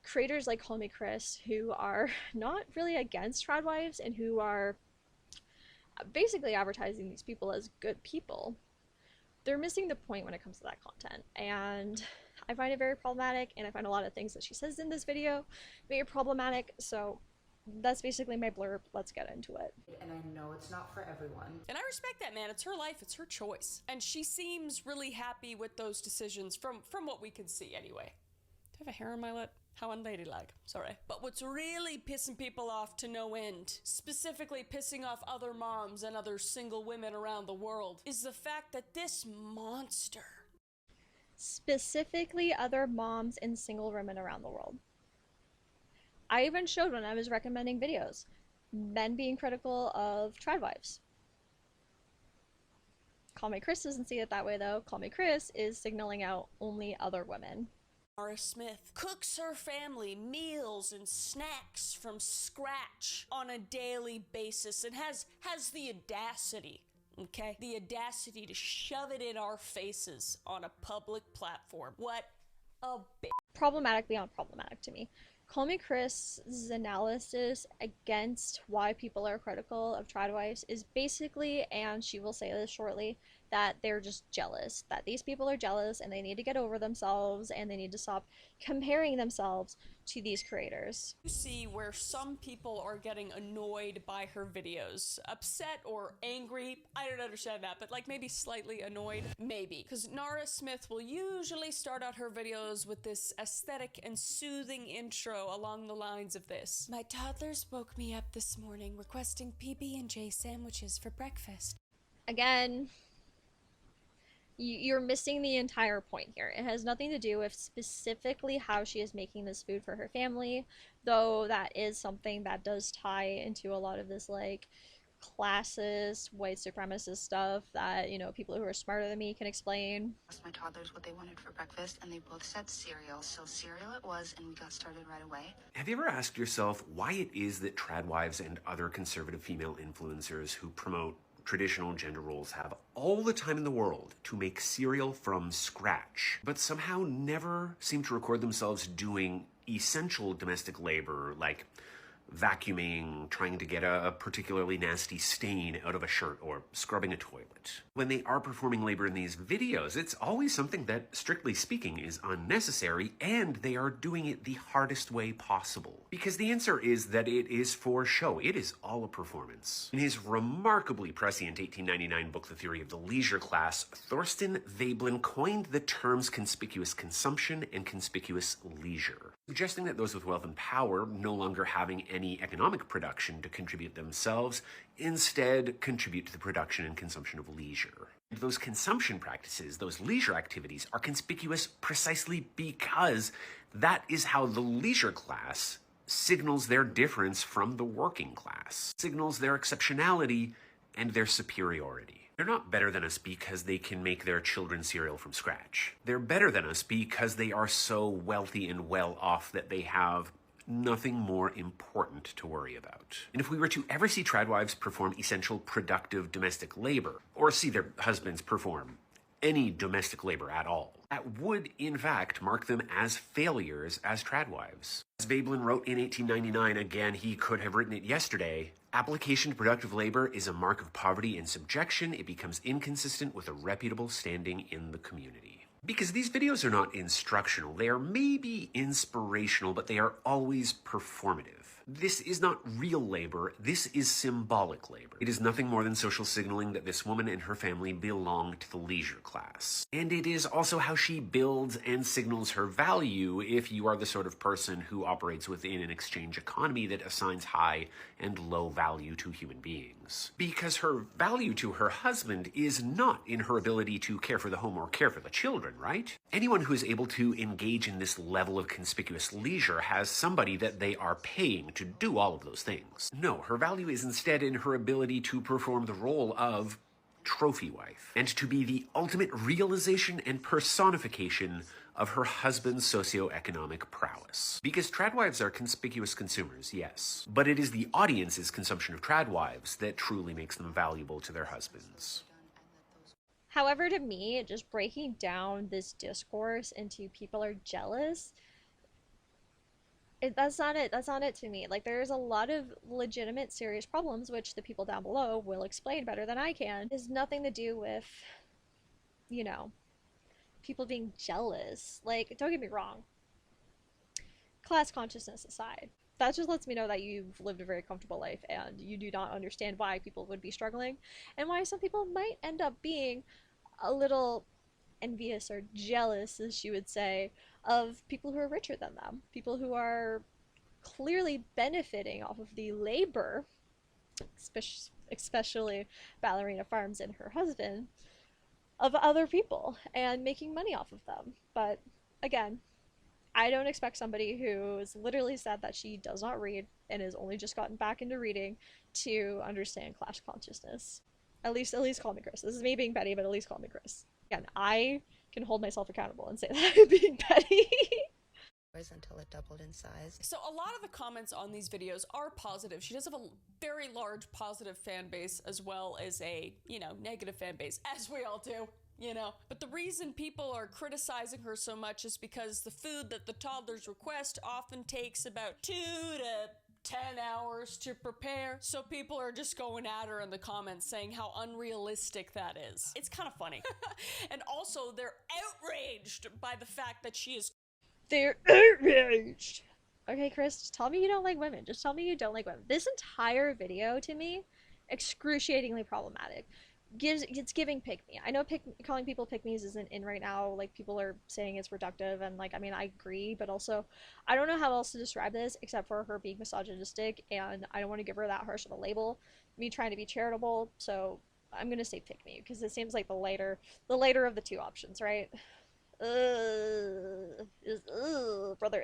creators like KallmeKris, who are not really against Tradwives and who are basically advertising these people as good people, they're missing the point when it comes to that content, and I find it very problematic, and I find a lot of things that she says in this video very problematic. So That's basically my blurb. Let's get into it. And I know it's not for everyone. And I respect that, man. It's her life, it's her choice. And she seems really happy with those decisions from what we can see anyway. Do I have a hair on my lip? How unladylike. Sorry. But what's really pissing people off to no end, specifically pissing off other moms and other single women around the world, is the fact that this monster, specifically other moms and single women around the world. I even showed when I was recommending videos, men being critical of Tradwives. KallmeKris doesn't see it that way though. KallmeKris is signaling out only other women. Nara Smith cooks her family meals and snacks from scratch on a daily basis and has the audacity, okay? The audacity to shove it in our faces on a public platform. What a bitch. Problematic beyond problematic to me. KallmeKris' analysis against why people are critical of Tradwives is basically, and she will say this shortly, that they're just jealous. That these people are jealous and they need to get over themselves and they need to stop comparing themselves to these creators. You see where some people are getting annoyed by her videos. Upset or angry, I don't understand that, but like maybe slightly annoyed, maybe. Because Nara Smith will usually start out her videos with this aesthetic and soothing intro along the lines of this. My toddlers woke me up this morning requesting PB&J sandwiches for breakfast. Again, you're missing the entire point here. It has nothing to do with specifically how she is making this food for her family, though that is something that does tie into a lot of this like classist, white supremacist stuff that, you know, people who are smarter than me can explain. I asked my toddlers what they wanted for breakfast and they both said cereal, so cereal it was and we got started right away. Have you ever asked yourself why it is that Tradwives and other conservative female influencers who promote traditional gender roles have all the time in the world to make cereal from scratch, but somehow never seem to record themselves doing essential domestic labor like vacuuming, trying to get a particularly nasty stain out of a shirt, or scrubbing a toilet? When they are performing labor in these videos, it's always something that, strictly speaking, is unnecessary, and they are doing it the hardest way possible. Because the answer is that it is for show. It is all a performance. In his remarkably prescient 1899 book, The Theory of the Leisure Class, Thorsten Veblen coined the terms conspicuous consumption and conspicuous leisure, suggesting that those with wealth and power, no longer having any economic production to contribute themselves, instead contribute to the production and consumption of leisure. Those consumption practices, those leisure activities, are conspicuous precisely because that is how the leisure class signals their difference from the working class, signals their exceptionality and their superiority. They're not better than us because they can make their children cereal from scratch. They're better than us because they are so wealthy and well off that they have nothing more important to worry about. And if we were to ever see Tradwives perform essential productive domestic labor, or see their husbands perform any domestic labor at all, that would in fact mark them as failures as Tradwives. As Veblen wrote in 1899, again, he could have written it yesterday, application to productive labor is a mark of poverty and subjection. It becomes inconsistent with a reputable standing in the community. Because these videos are not instructional. They are maybe inspirational, but they are always performative. This is not real labor. This is symbolic labor. It is nothing more than social signaling that this woman and her family belong to the leisure class. And it is also how she builds and signals her value if you are the sort of person who operates within an exchange economy that assigns high and low value to human beings. Because her value to her husband is not in her ability to care for the home or care for the children, right? Anyone who is able to engage in this level of conspicuous leisure has somebody that they are paying to do all of those things. No, her value is instead in her ability to perform the role of trophy wife, and to be the ultimate realization and personification of her husband's socioeconomic prowess. Because Tradwives are conspicuous consumers, yes, but it is the audience's consumption of Tradwives that truly makes them valuable to their husbands. However, to me, just breaking down this discourse into people are jealous, that's not it. That's not it to me. Like, there's a lot of legitimate, serious problems, which the people down below will explain better than I can. It has nothing to do with, you know, people being jealous. Like, don't get me wrong. Class consciousness aside, that just lets me know that you've lived a very comfortable life and you do not understand why people would be struggling and why some people might end up being a little envious or jealous, as she would say, of people who are richer than them, people who are clearly benefiting off of the labor, especially Ballerina Farms and her husband, of other people and making money off of them. But again, I don't expect somebody who's literally said that she does not read and has only just gotten back into reading to understand class consciousness. At least call me Kris. This is me being petty, but at least call me Kris. Again, I can hold myself accountable and say that I'm being petty. Until it doubled in size. So a lot of the comments on these videos are positive. She does have a very large positive fan base as well as a, negative fan base, as we all do. But the reason people are criticizing her so much is because the food that the toddlers request often takes about 2 to 10 hours to prepare. So people are just going at her in the comments saying how unrealistic that is. It's kind of funny. And also they're outraged by the fact that she is. They're outraged. Okay, Kris, just tell me you don't like women. Just tell me you don't like women. This entire video, to me, excruciatingly problematic. It's giving pick me. I know calling people pick me's isn't in right now. Like, people are saying it's reductive, and I agree, but also I don't know how else to describe this except for her being misogynistic, and I don't want to give her that harsh of a label. Me trying to be charitable, so I'm gonna say pick me because it seems like the later of the two options, right? Brother.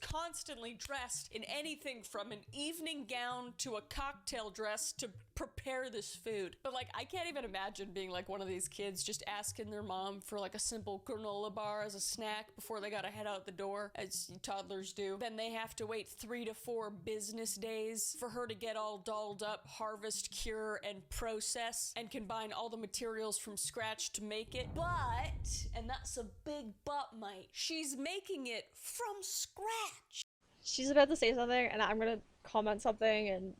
Constantly dressed in anything from an evening gown to a cocktail dress to prepare this food. But I can't even imagine being one of these kids just asking their mom for a simple granola bar as a snack before they gotta head out the door, as toddlers do. Then they have to wait 3 to 4 business days for her to get all dolled up, harvest, cure, and process, and combine all the materials from scratch to make it. But, and that's a big but, mate, she's making it from scratch. She's about to say something, and I'm gonna comment something, and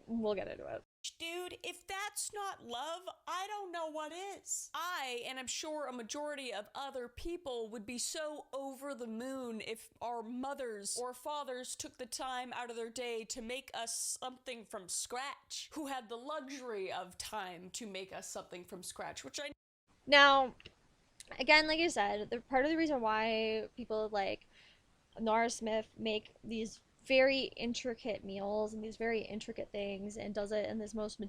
we'll get into it. Dude, if that's not love, I don't know what is. And I'm sure a majority of other people, would be so over the moon if our mothers or fathers took the time out of their day to make us something from scratch, who had the luxury of time to make us something from scratch, which I... Now, again, like I said, part of the reason why people like Nora Smith make these very intricate meals and these very intricate things and does it in this most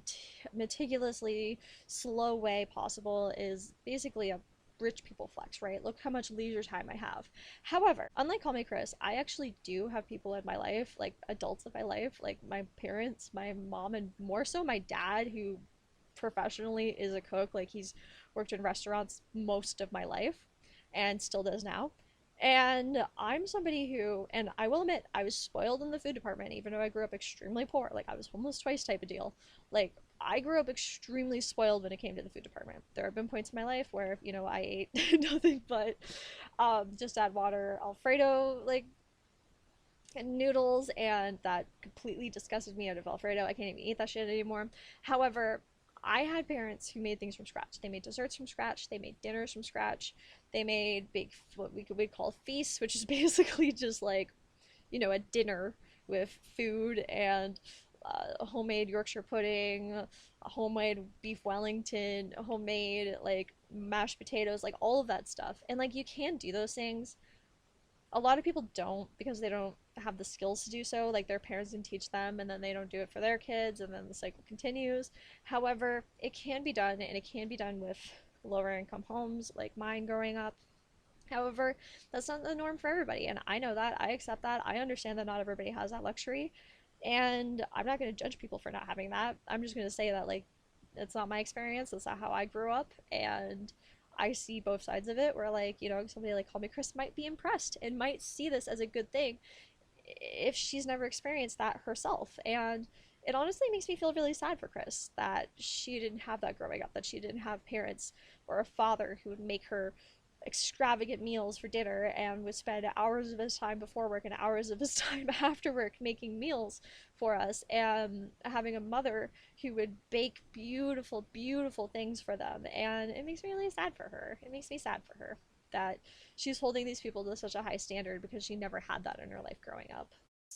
meticulously slow way possible is basically a rich people flex, right? Look how much leisure time I have. However, unlike KallmeKris, I actually do have people in my life, adults in my life, like my parents, my mom, and more so my dad, who professionally is a cook. He's worked in restaurants most of my life and still does now. And I'm somebody who, and I will admit, I was spoiled in the food department, even though I grew up extremely poor. I was homeless twice type of deal. I grew up extremely spoiled when it came to the food department. There have been points in my life where, I ate nothing but just add water, Alfredo, noodles, and that completely disgusted me out of Alfredo. I can't even eat that shit anymore. However, I had parents who made things from scratch. They made desserts from scratch. They made dinners from scratch. They made what we'd call feasts, which is basically just a dinner with food and a homemade Yorkshire pudding, a homemade beef Wellington, a homemade mashed potatoes, all of that stuff. And you can do those things. A lot of people don't because they don't have the skills to do so. Their parents didn't teach them, and then they don't do it for their kids, and then the cycle continues. However, it can be done, and it can be done with lower income homes like mine growing up. However, that's not the norm for everybody, and I know that. I accept that. I understand that not everybody has that luxury, and I'm not going to judge people for not having that. I'm just going to say that it's not my experience. That's not how I grew up, and I see both sides of it where somebody like KallmeKris might be impressed and might see this as a good thing if she's never experienced that herself. And it honestly makes me feel really sad for Kris that she didn't have that growing up, that she didn't have parents or a father who would make her extravagant meals for dinner and would spend hours of his time before work and hours of his time after work making meals for us, and having a mother who would bake beautiful, beautiful things for them. And it makes me really sad for her. It makes me sad for her that she's holding these people to such a high standard because she never had that in her life growing up.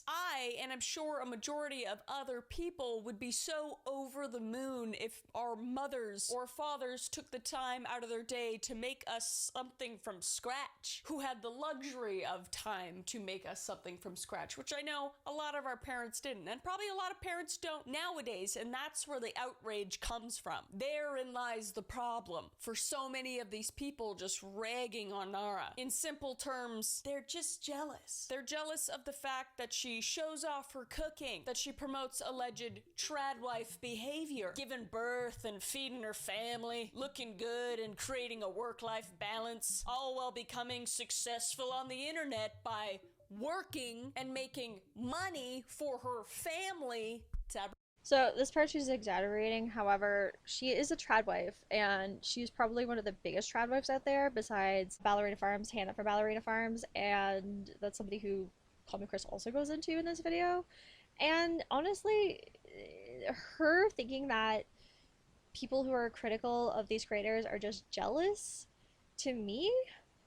I, and I'm sure a majority of other people, would be so over the moon if our mothers or fathers took the time out of their day to make us something from scratch, who had the luxury of time to make us something from scratch, which I know a lot of our parents didn't, and probably a lot of parents don't nowadays, and that's where the outrage comes from. Therein lies the problem for so many of these people just ragging on Nara. In simple terms, they're just jealous. They're jealous of the fact that she shows off her cooking, that she promotes alleged tradwife behavior, giving birth and feeding her family, looking good and creating a work-life balance, all while becoming successful on the internet by working and making money for her family to... So this part she's exaggerating, however, she is a tradwife, and she's probably one of the biggest tradwives out there besides Ballerina Farms, Hannah from Ballerina Farms, and that's somebody who KallmeKris also goes into in this video. And honestly, her thinking that people who are critical of these creators are just jealous, to me,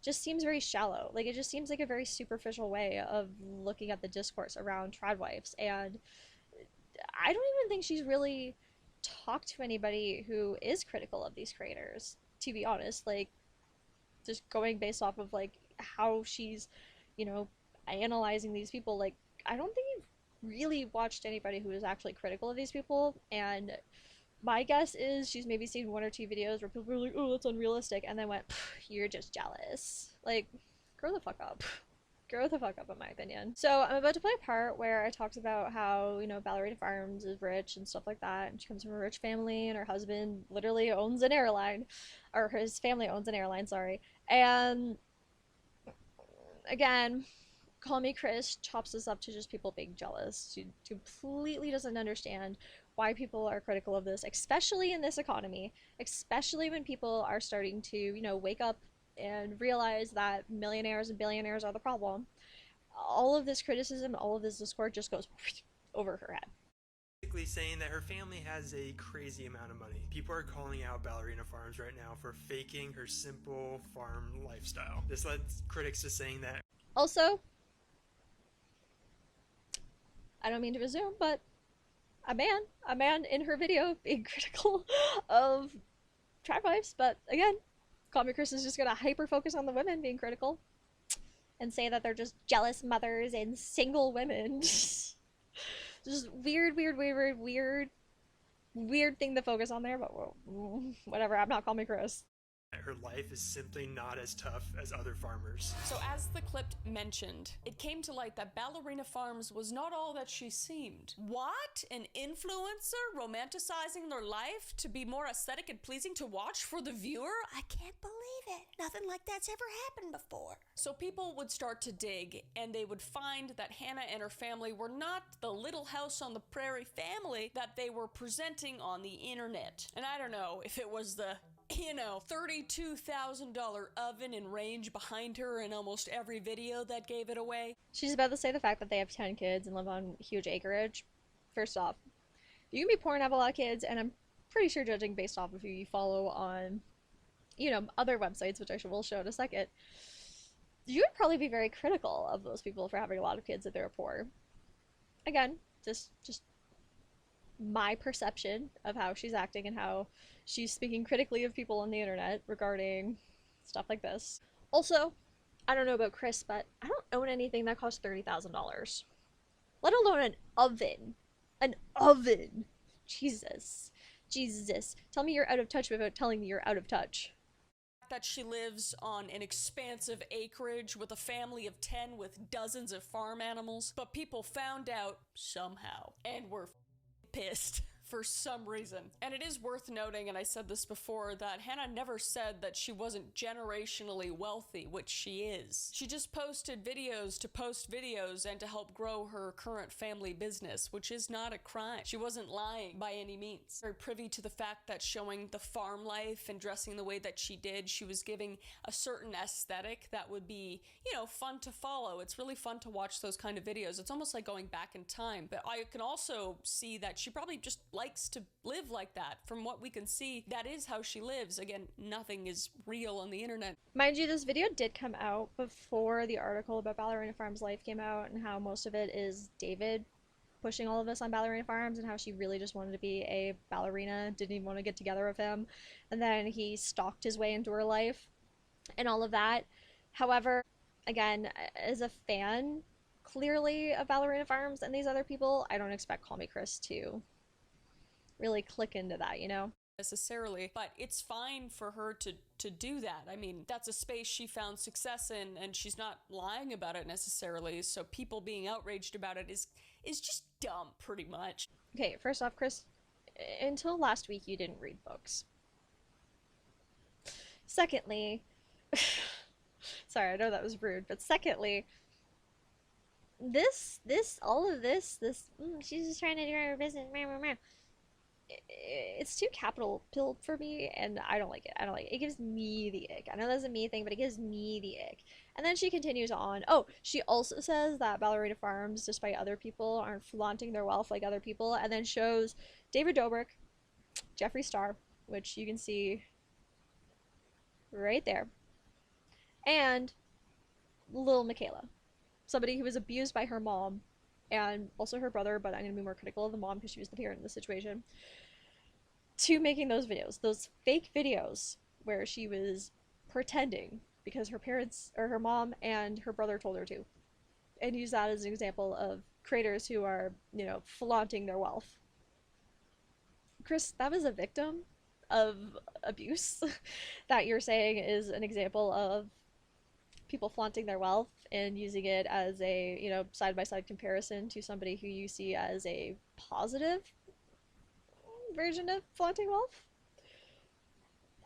just seems very shallow. Like, it just seems like a very superficial way of looking at the discourse around tradwives, and I don't even think she's really talked to anybody who is critical of these creators, to be honest. Like, just going based off of, like, how she's, you know, analyzing these people, like, I don't think you've really watched anybody who is actually critical of these people, and my guess is she's maybe seen one or two videos where people were like, oh, that's unrealistic, and then went, you're just jealous. Like, grow the fuck up. Grow the fuck up, in my opinion. So I'm about to play a part where I talks about how, you know, Ballerina Farms is rich and stuff like that, and she comes from a rich family, and her husband literally owns an airline, or his family owns an airline, sorry. And again, KallmeKris chops this up to just people being jealous. She completely doesn't understand why people are critical of this, especially in this economy, especially when people are starting to, you know, wake up and realize that millionaires and billionaires are the problem. All of this criticism, all of this discord just goes over her head. Basically saying that her family has a crazy amount of money. People are calling out Ballerina Farms right now for faking her simple farm lifestyle. This led critics to saying that. Also, I don't mean to presume, but a man in her video being critical of tradwives, but again, KallmeKris is just gonna hyper focus on the women being critical and say that they're just jealous mothers and single women. Just weird thing to focus on there, but whatever, I'm not KallmeKris. Her life is simply not as tough as other farmers. So as the clip mentioned, it came to light that Ballerina Farms was not all that she seemed. What? An influencer romanticizing their life to be more aesthetic and pleasing to watch for the viewer? I can't believe it. Nothing like that's ever happened before. So people would start to dig, and they would find that Hannah and her family were not the Little House on the Prairie family that they were presenting on the internet. And I don't know if it was the, you know, $32,000 oven and range behind her in almost every video that gave it away. She's about to say the fact that they have 10 kids and live on huge acreage. First off, you can be poor and have a lot of kids, and I'm pretty sure, judging based off of who you follow on, you know, other websites, which I will show in a second, you would probably be very critical of those people for having a lot of kids if they're poor. Again, just my perception of how she's acting and how she's speaking critically of people on the internet regarding stuff like this. Also, I don't know about Kris, but I don't own anything that costs $30,000. Let alone an oven. An oven! Jesus. Jesus. Tell me you're out of touch without telling me you're out of touch. That she lives on an expansive acreage with a family of 10 with dozens of farm animals, but people found out somehow and were pissed for some reason. And it is worth noting, and I said this before, that Hannah never said that she wasn't generationally wealthy, which she is. She just posted videos to post videos and to help grow her current family business, which is not a crime. She wasn't lying by any means. Very privy to the fact that showing the farm life and dressing the way that she did, she was giving a certain aesthetic that would be, you know, fun to follow. It's really fun to watch those kind of videos. It's almost like going back in time. But I can also see that she probably just likes to live like that. From what we can see, that is how she lives. Again, nothing is real on the internet. Mind you, this video did come out before the article about Ballerina Farms' life came out, and how most of it is David pushing all of this on Ballerina Farms, and how she really just wanted to be a ballerina, didn't even want to get together with him, and then he stalked his way into her life and all of that. However, again, as a fan clearly of Ballerina Farms and these other people, I don't expect KallmeKris to really click into that, you know? Necessarily, but it's fine for her to do that. I mean, that's a space she found success in, and she's not lying about it necessarily, so people being outraged about it is just dumb, pretty much. Okay, first off, Kris, until last week you didn't read books. Secondly, sorry, I know that was rude, but secondly, all of this, she's just trying to do her business, it's too capital pilled for me, and I don't like it. It gives me the ick. I know that's a me thing, but it gives me the ick. And then she continues on. Oh, she also says that Ballerina Farms, despite other people, aren't flaunting their wealth like other people, and then shows David Dobrik, Jeffree Star, which you can see right there, and Lil Michaela, somebody who was abused by her mom and also her brother, but I'm going to be more critical of the mom because she was the parent in the situation, to making those videos, those fake videos where she was pretending because her parents, or her mom and her brother told her to, and use that as an example of creators who are, you know, flaunting their wealth. Kris, that was a victim of abuse that you're saying is an example of people flaunting their wealth and using it as a, you know, side-by-side comparison to somebody who you see as a positive version of flaunting wealth.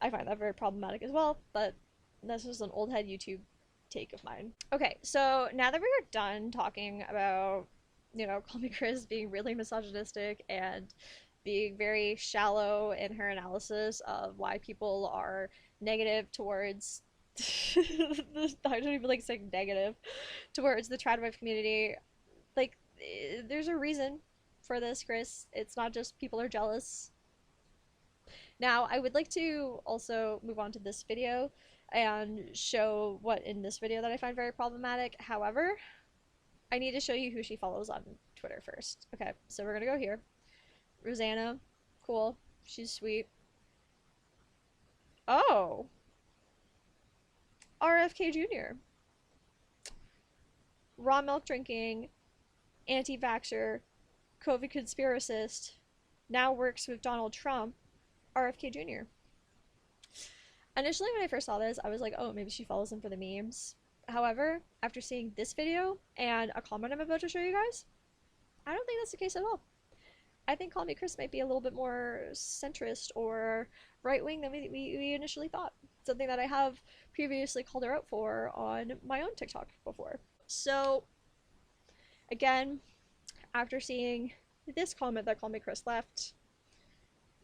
I find that very problematic as well, but that's just an old head YouTube take of mine. Okay, so now that we are done talking about, you know, KallmeKris being really misogynistic and being very shallow in her analysis of why people are negative towards I don't even like saying negative towards the Tradwife community. Like, there's a reason for this, Kris. It's not just people are jealous. Now, I would like to also move on to this video and show what in this video that I find very problematic. However, I need to show you who she follows on Twitter first. Okay, so we're gonna go here. Rosanna, cool. She's sweet. Oh! RFK Jr. Raw milk drinking, anti-vaxxer, COVID conspiracist, now works with Donald Trump, RFK Jr. Initially, when I first saw this, I was like, oh, maybe she follows him for the memes. However, after seeing this video and a comment I'm about to show you guys, I don't think that's the case at all. I think KallmeKris might be a little bit more centrist or right-wing than we initially thought. Something that I have previously called her out for on my own TikTok before. So, again, after seeing this comment that KallmeKris left,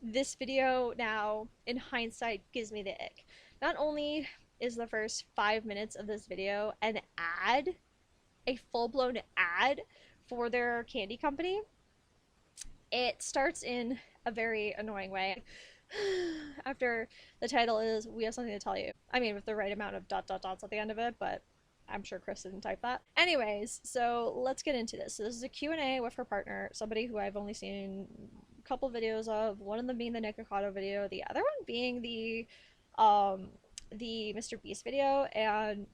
this video now, in hindsight, gives me the ick. Not only is the first 5 minutes of this video an ad, a full-blown ad for their candy company, it starts in a very annoying way. After the title is, we have something to tell you. I mean, with the right amount of dots at the end of it, but I'm sure Kris didn't type that. Anyways, so let's get into this. So this is a Q&A with her partner, somebody who I've only seen a couple videos of, one of them being the Nikocado video, the other one being the Mr. Beast video, and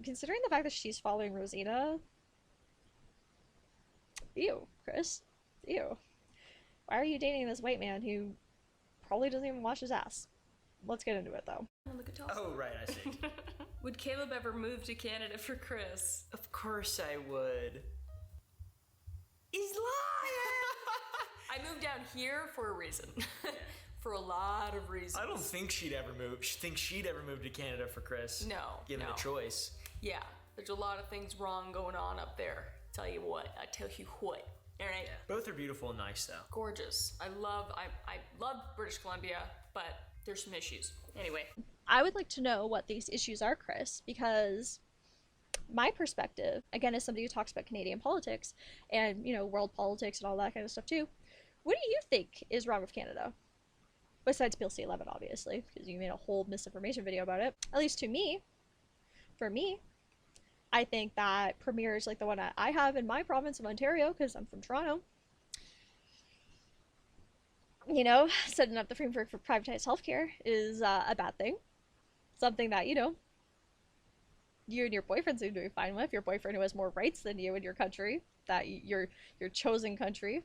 considering the fact that she's following Rosina, ew, Kris, ew. Why are you dating this white man who probably doesn't even wash his ass? Let's get into it, though. Oh, right, I see. Would Caleb ever move to Canada for Kris? Of course I would. He's lying! I moved down here for a reason. For a lot of reasons. I don't think she'd ever move. Think she'd ever move to Canada for Kris. No. Given a choice. Yeah, there's a lot of things wrong going on up there. Tell you what. All right. Yeah. Both are beautiful and nice, though. Gorgeous. I love British Columbia, but there's some issues. Anyway. I would like to know what these issues are, Kris, because my perspective, again, as somebody who talks about Canadian politics and, you know, world politics and all that kind of stuff too, What do you think is wrong with Canada? Besides Bill C-11, obviously, because you made a whole misinformation video about it. At least to me, for me, I think that premiers like the one I have in my province of Ontario, because I'm from Toronto, you know, setting up the framework for privatized healthcare is a bad thing. Something that, you know, you and your boyfriend seem to be fine with. Your boyfriend who has more rights than you in your country, that your chosen country.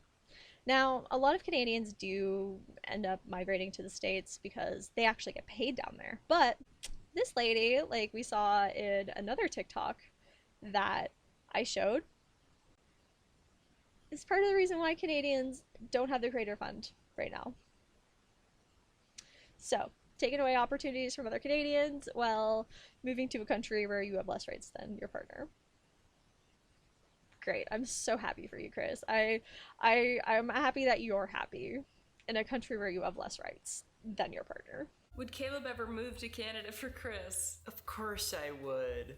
Now, a lot of Canadians do end up migrating to the States because they actually get paid down there. But this lady, like we saw in another TikTok that I showed, is part of the reason why Canadians don't have the Creator Fund right now. So, taking away opportunities from other Canadians while moving to a country where you have less rights than your partner. Great. I'm so happy for you, Kris. I'm happy that you're happy in a country where you have less rights than your partner. Would Caleb ever move to Canada for Kris? Of course I would.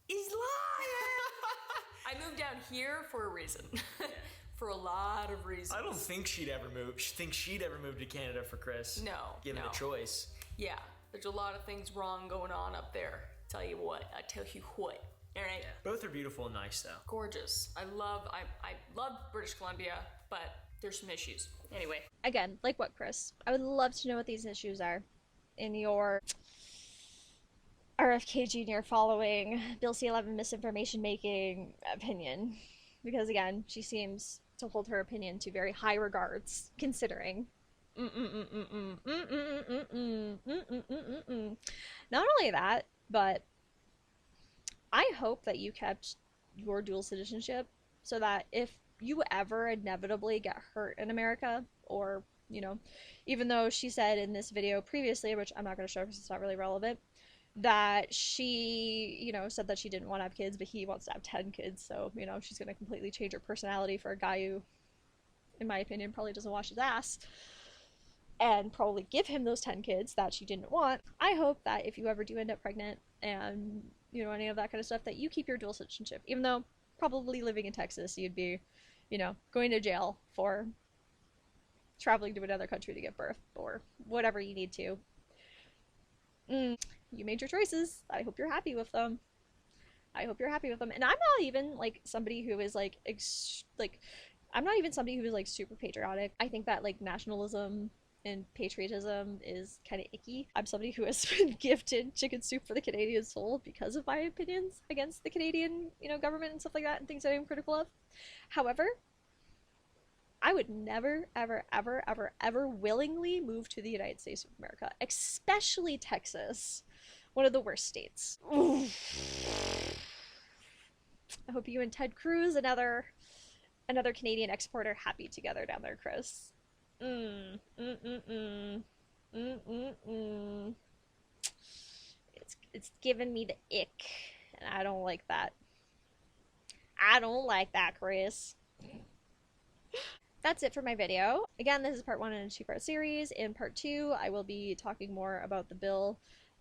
He's lying! I moved down here for a reason. For a lot of reasons. I don't think she'd ever move. She thinks she'd ever move to Canada for Kris. No. Given a choice. Yeah, there's a lot of things wrong going on up there. Tell you what. All right. Yeah. Both are beautiful and nice, though. Gorgeous. I love British Columbia, but there's some issues. Anyway. Again, like what, Kris? I would love to know what these issues are in your RFK Jr. following Bill C-11 misinformation making opinion. Because again, she seems to hold her opinion to very high regards, considering. Not only that, but I hope that you kept your dual citizenship so that if you ever inevitably get hurt in America, or, you know, even though she said in this video previously, which I'm not going to show because it's not really relevant, that she, you know, said that she didn't want to have kids, but he wants to have 10 kids, so, you know, she's going to completely change her personality for a guy who, in my opinion, probably doesn't wash his ass, and probably give him those 10 kids that she didn't want. I hope that if you ever do end up pregnant and, you know, any of that kind of stuff, that you keep your dual citizenship, even though probably living in Texas, you'd be, you know, going to jail for traveling to another country to give birth, or whatever you need to. You made your choices. I hope you're happy with them. I hope you're happy with them. And I'm not even like somebody who is like I'm not even somebody who is like super patriotic. I think that like nationalism and patriotism is kind of icky. I'm somebody who has been gifted chicken soup for the Canadian soul because of my opinions against the Canadian, you know, government and stuff like that, and things that I'm critical of. However, I would never, ever, ever, ever, ever willingly move to the United States of America, especially Texas, one of the worst states. Oof. I hope you and Ted Cruz, another Canadian exporter, happy together down there, Kris. It's giving me the ick, and I don't like that. I don't like that, Kris. That's it for my video. Again, this is part 1 in a 2-part series. In part 2, I will be talking more about the Bill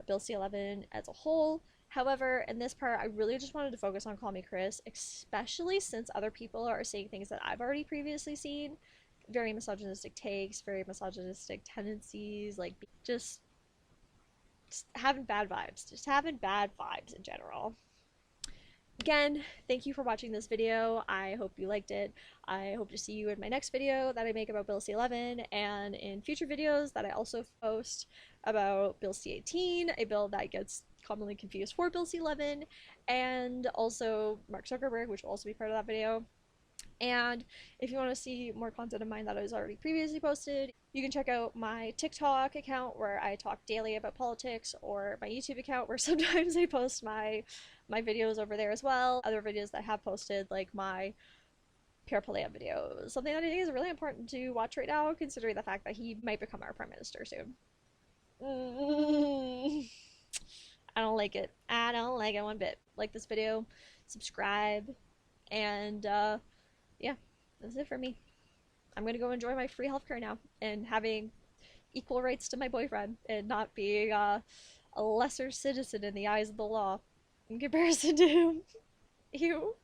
C-11 as a whole. However, in this part, I really just wanted to focus on KallmeKris, especially since other people are saying things that I've already previously seen. Very misogynistic takes, very misogynistic tendencies, like just having bad vibes. Just having bad vibes in general. Again, thank you for watching this video. I hope you liked it. I hope to see you in my next video that I make about Bill C-11, and in future videos that I also post about Bill C-18, a bill that gets commonly confused for Bill C-11, and also Mark Zuckerberg, which will also be part of that video. And if you want to see more content of mine that I was already previously posted, you can check out my TikTok account where I talk daily about politics, or my YouTube account where sometimes I post my videos over there as well. Other videos that I have posted, like my Pierre Polyev video, something that I think is really important to watch right now, considering the fact that he might become our prime minister soon. I don't like it. I don't like it one bit. Like this video, subscribe, and yeah, that's it for me. I'm gonna go enjoy my free healthcare now, and having equal rights to my boyfriend, and not being a lesser citizen in the eyes of the law in comparison to him. Ew.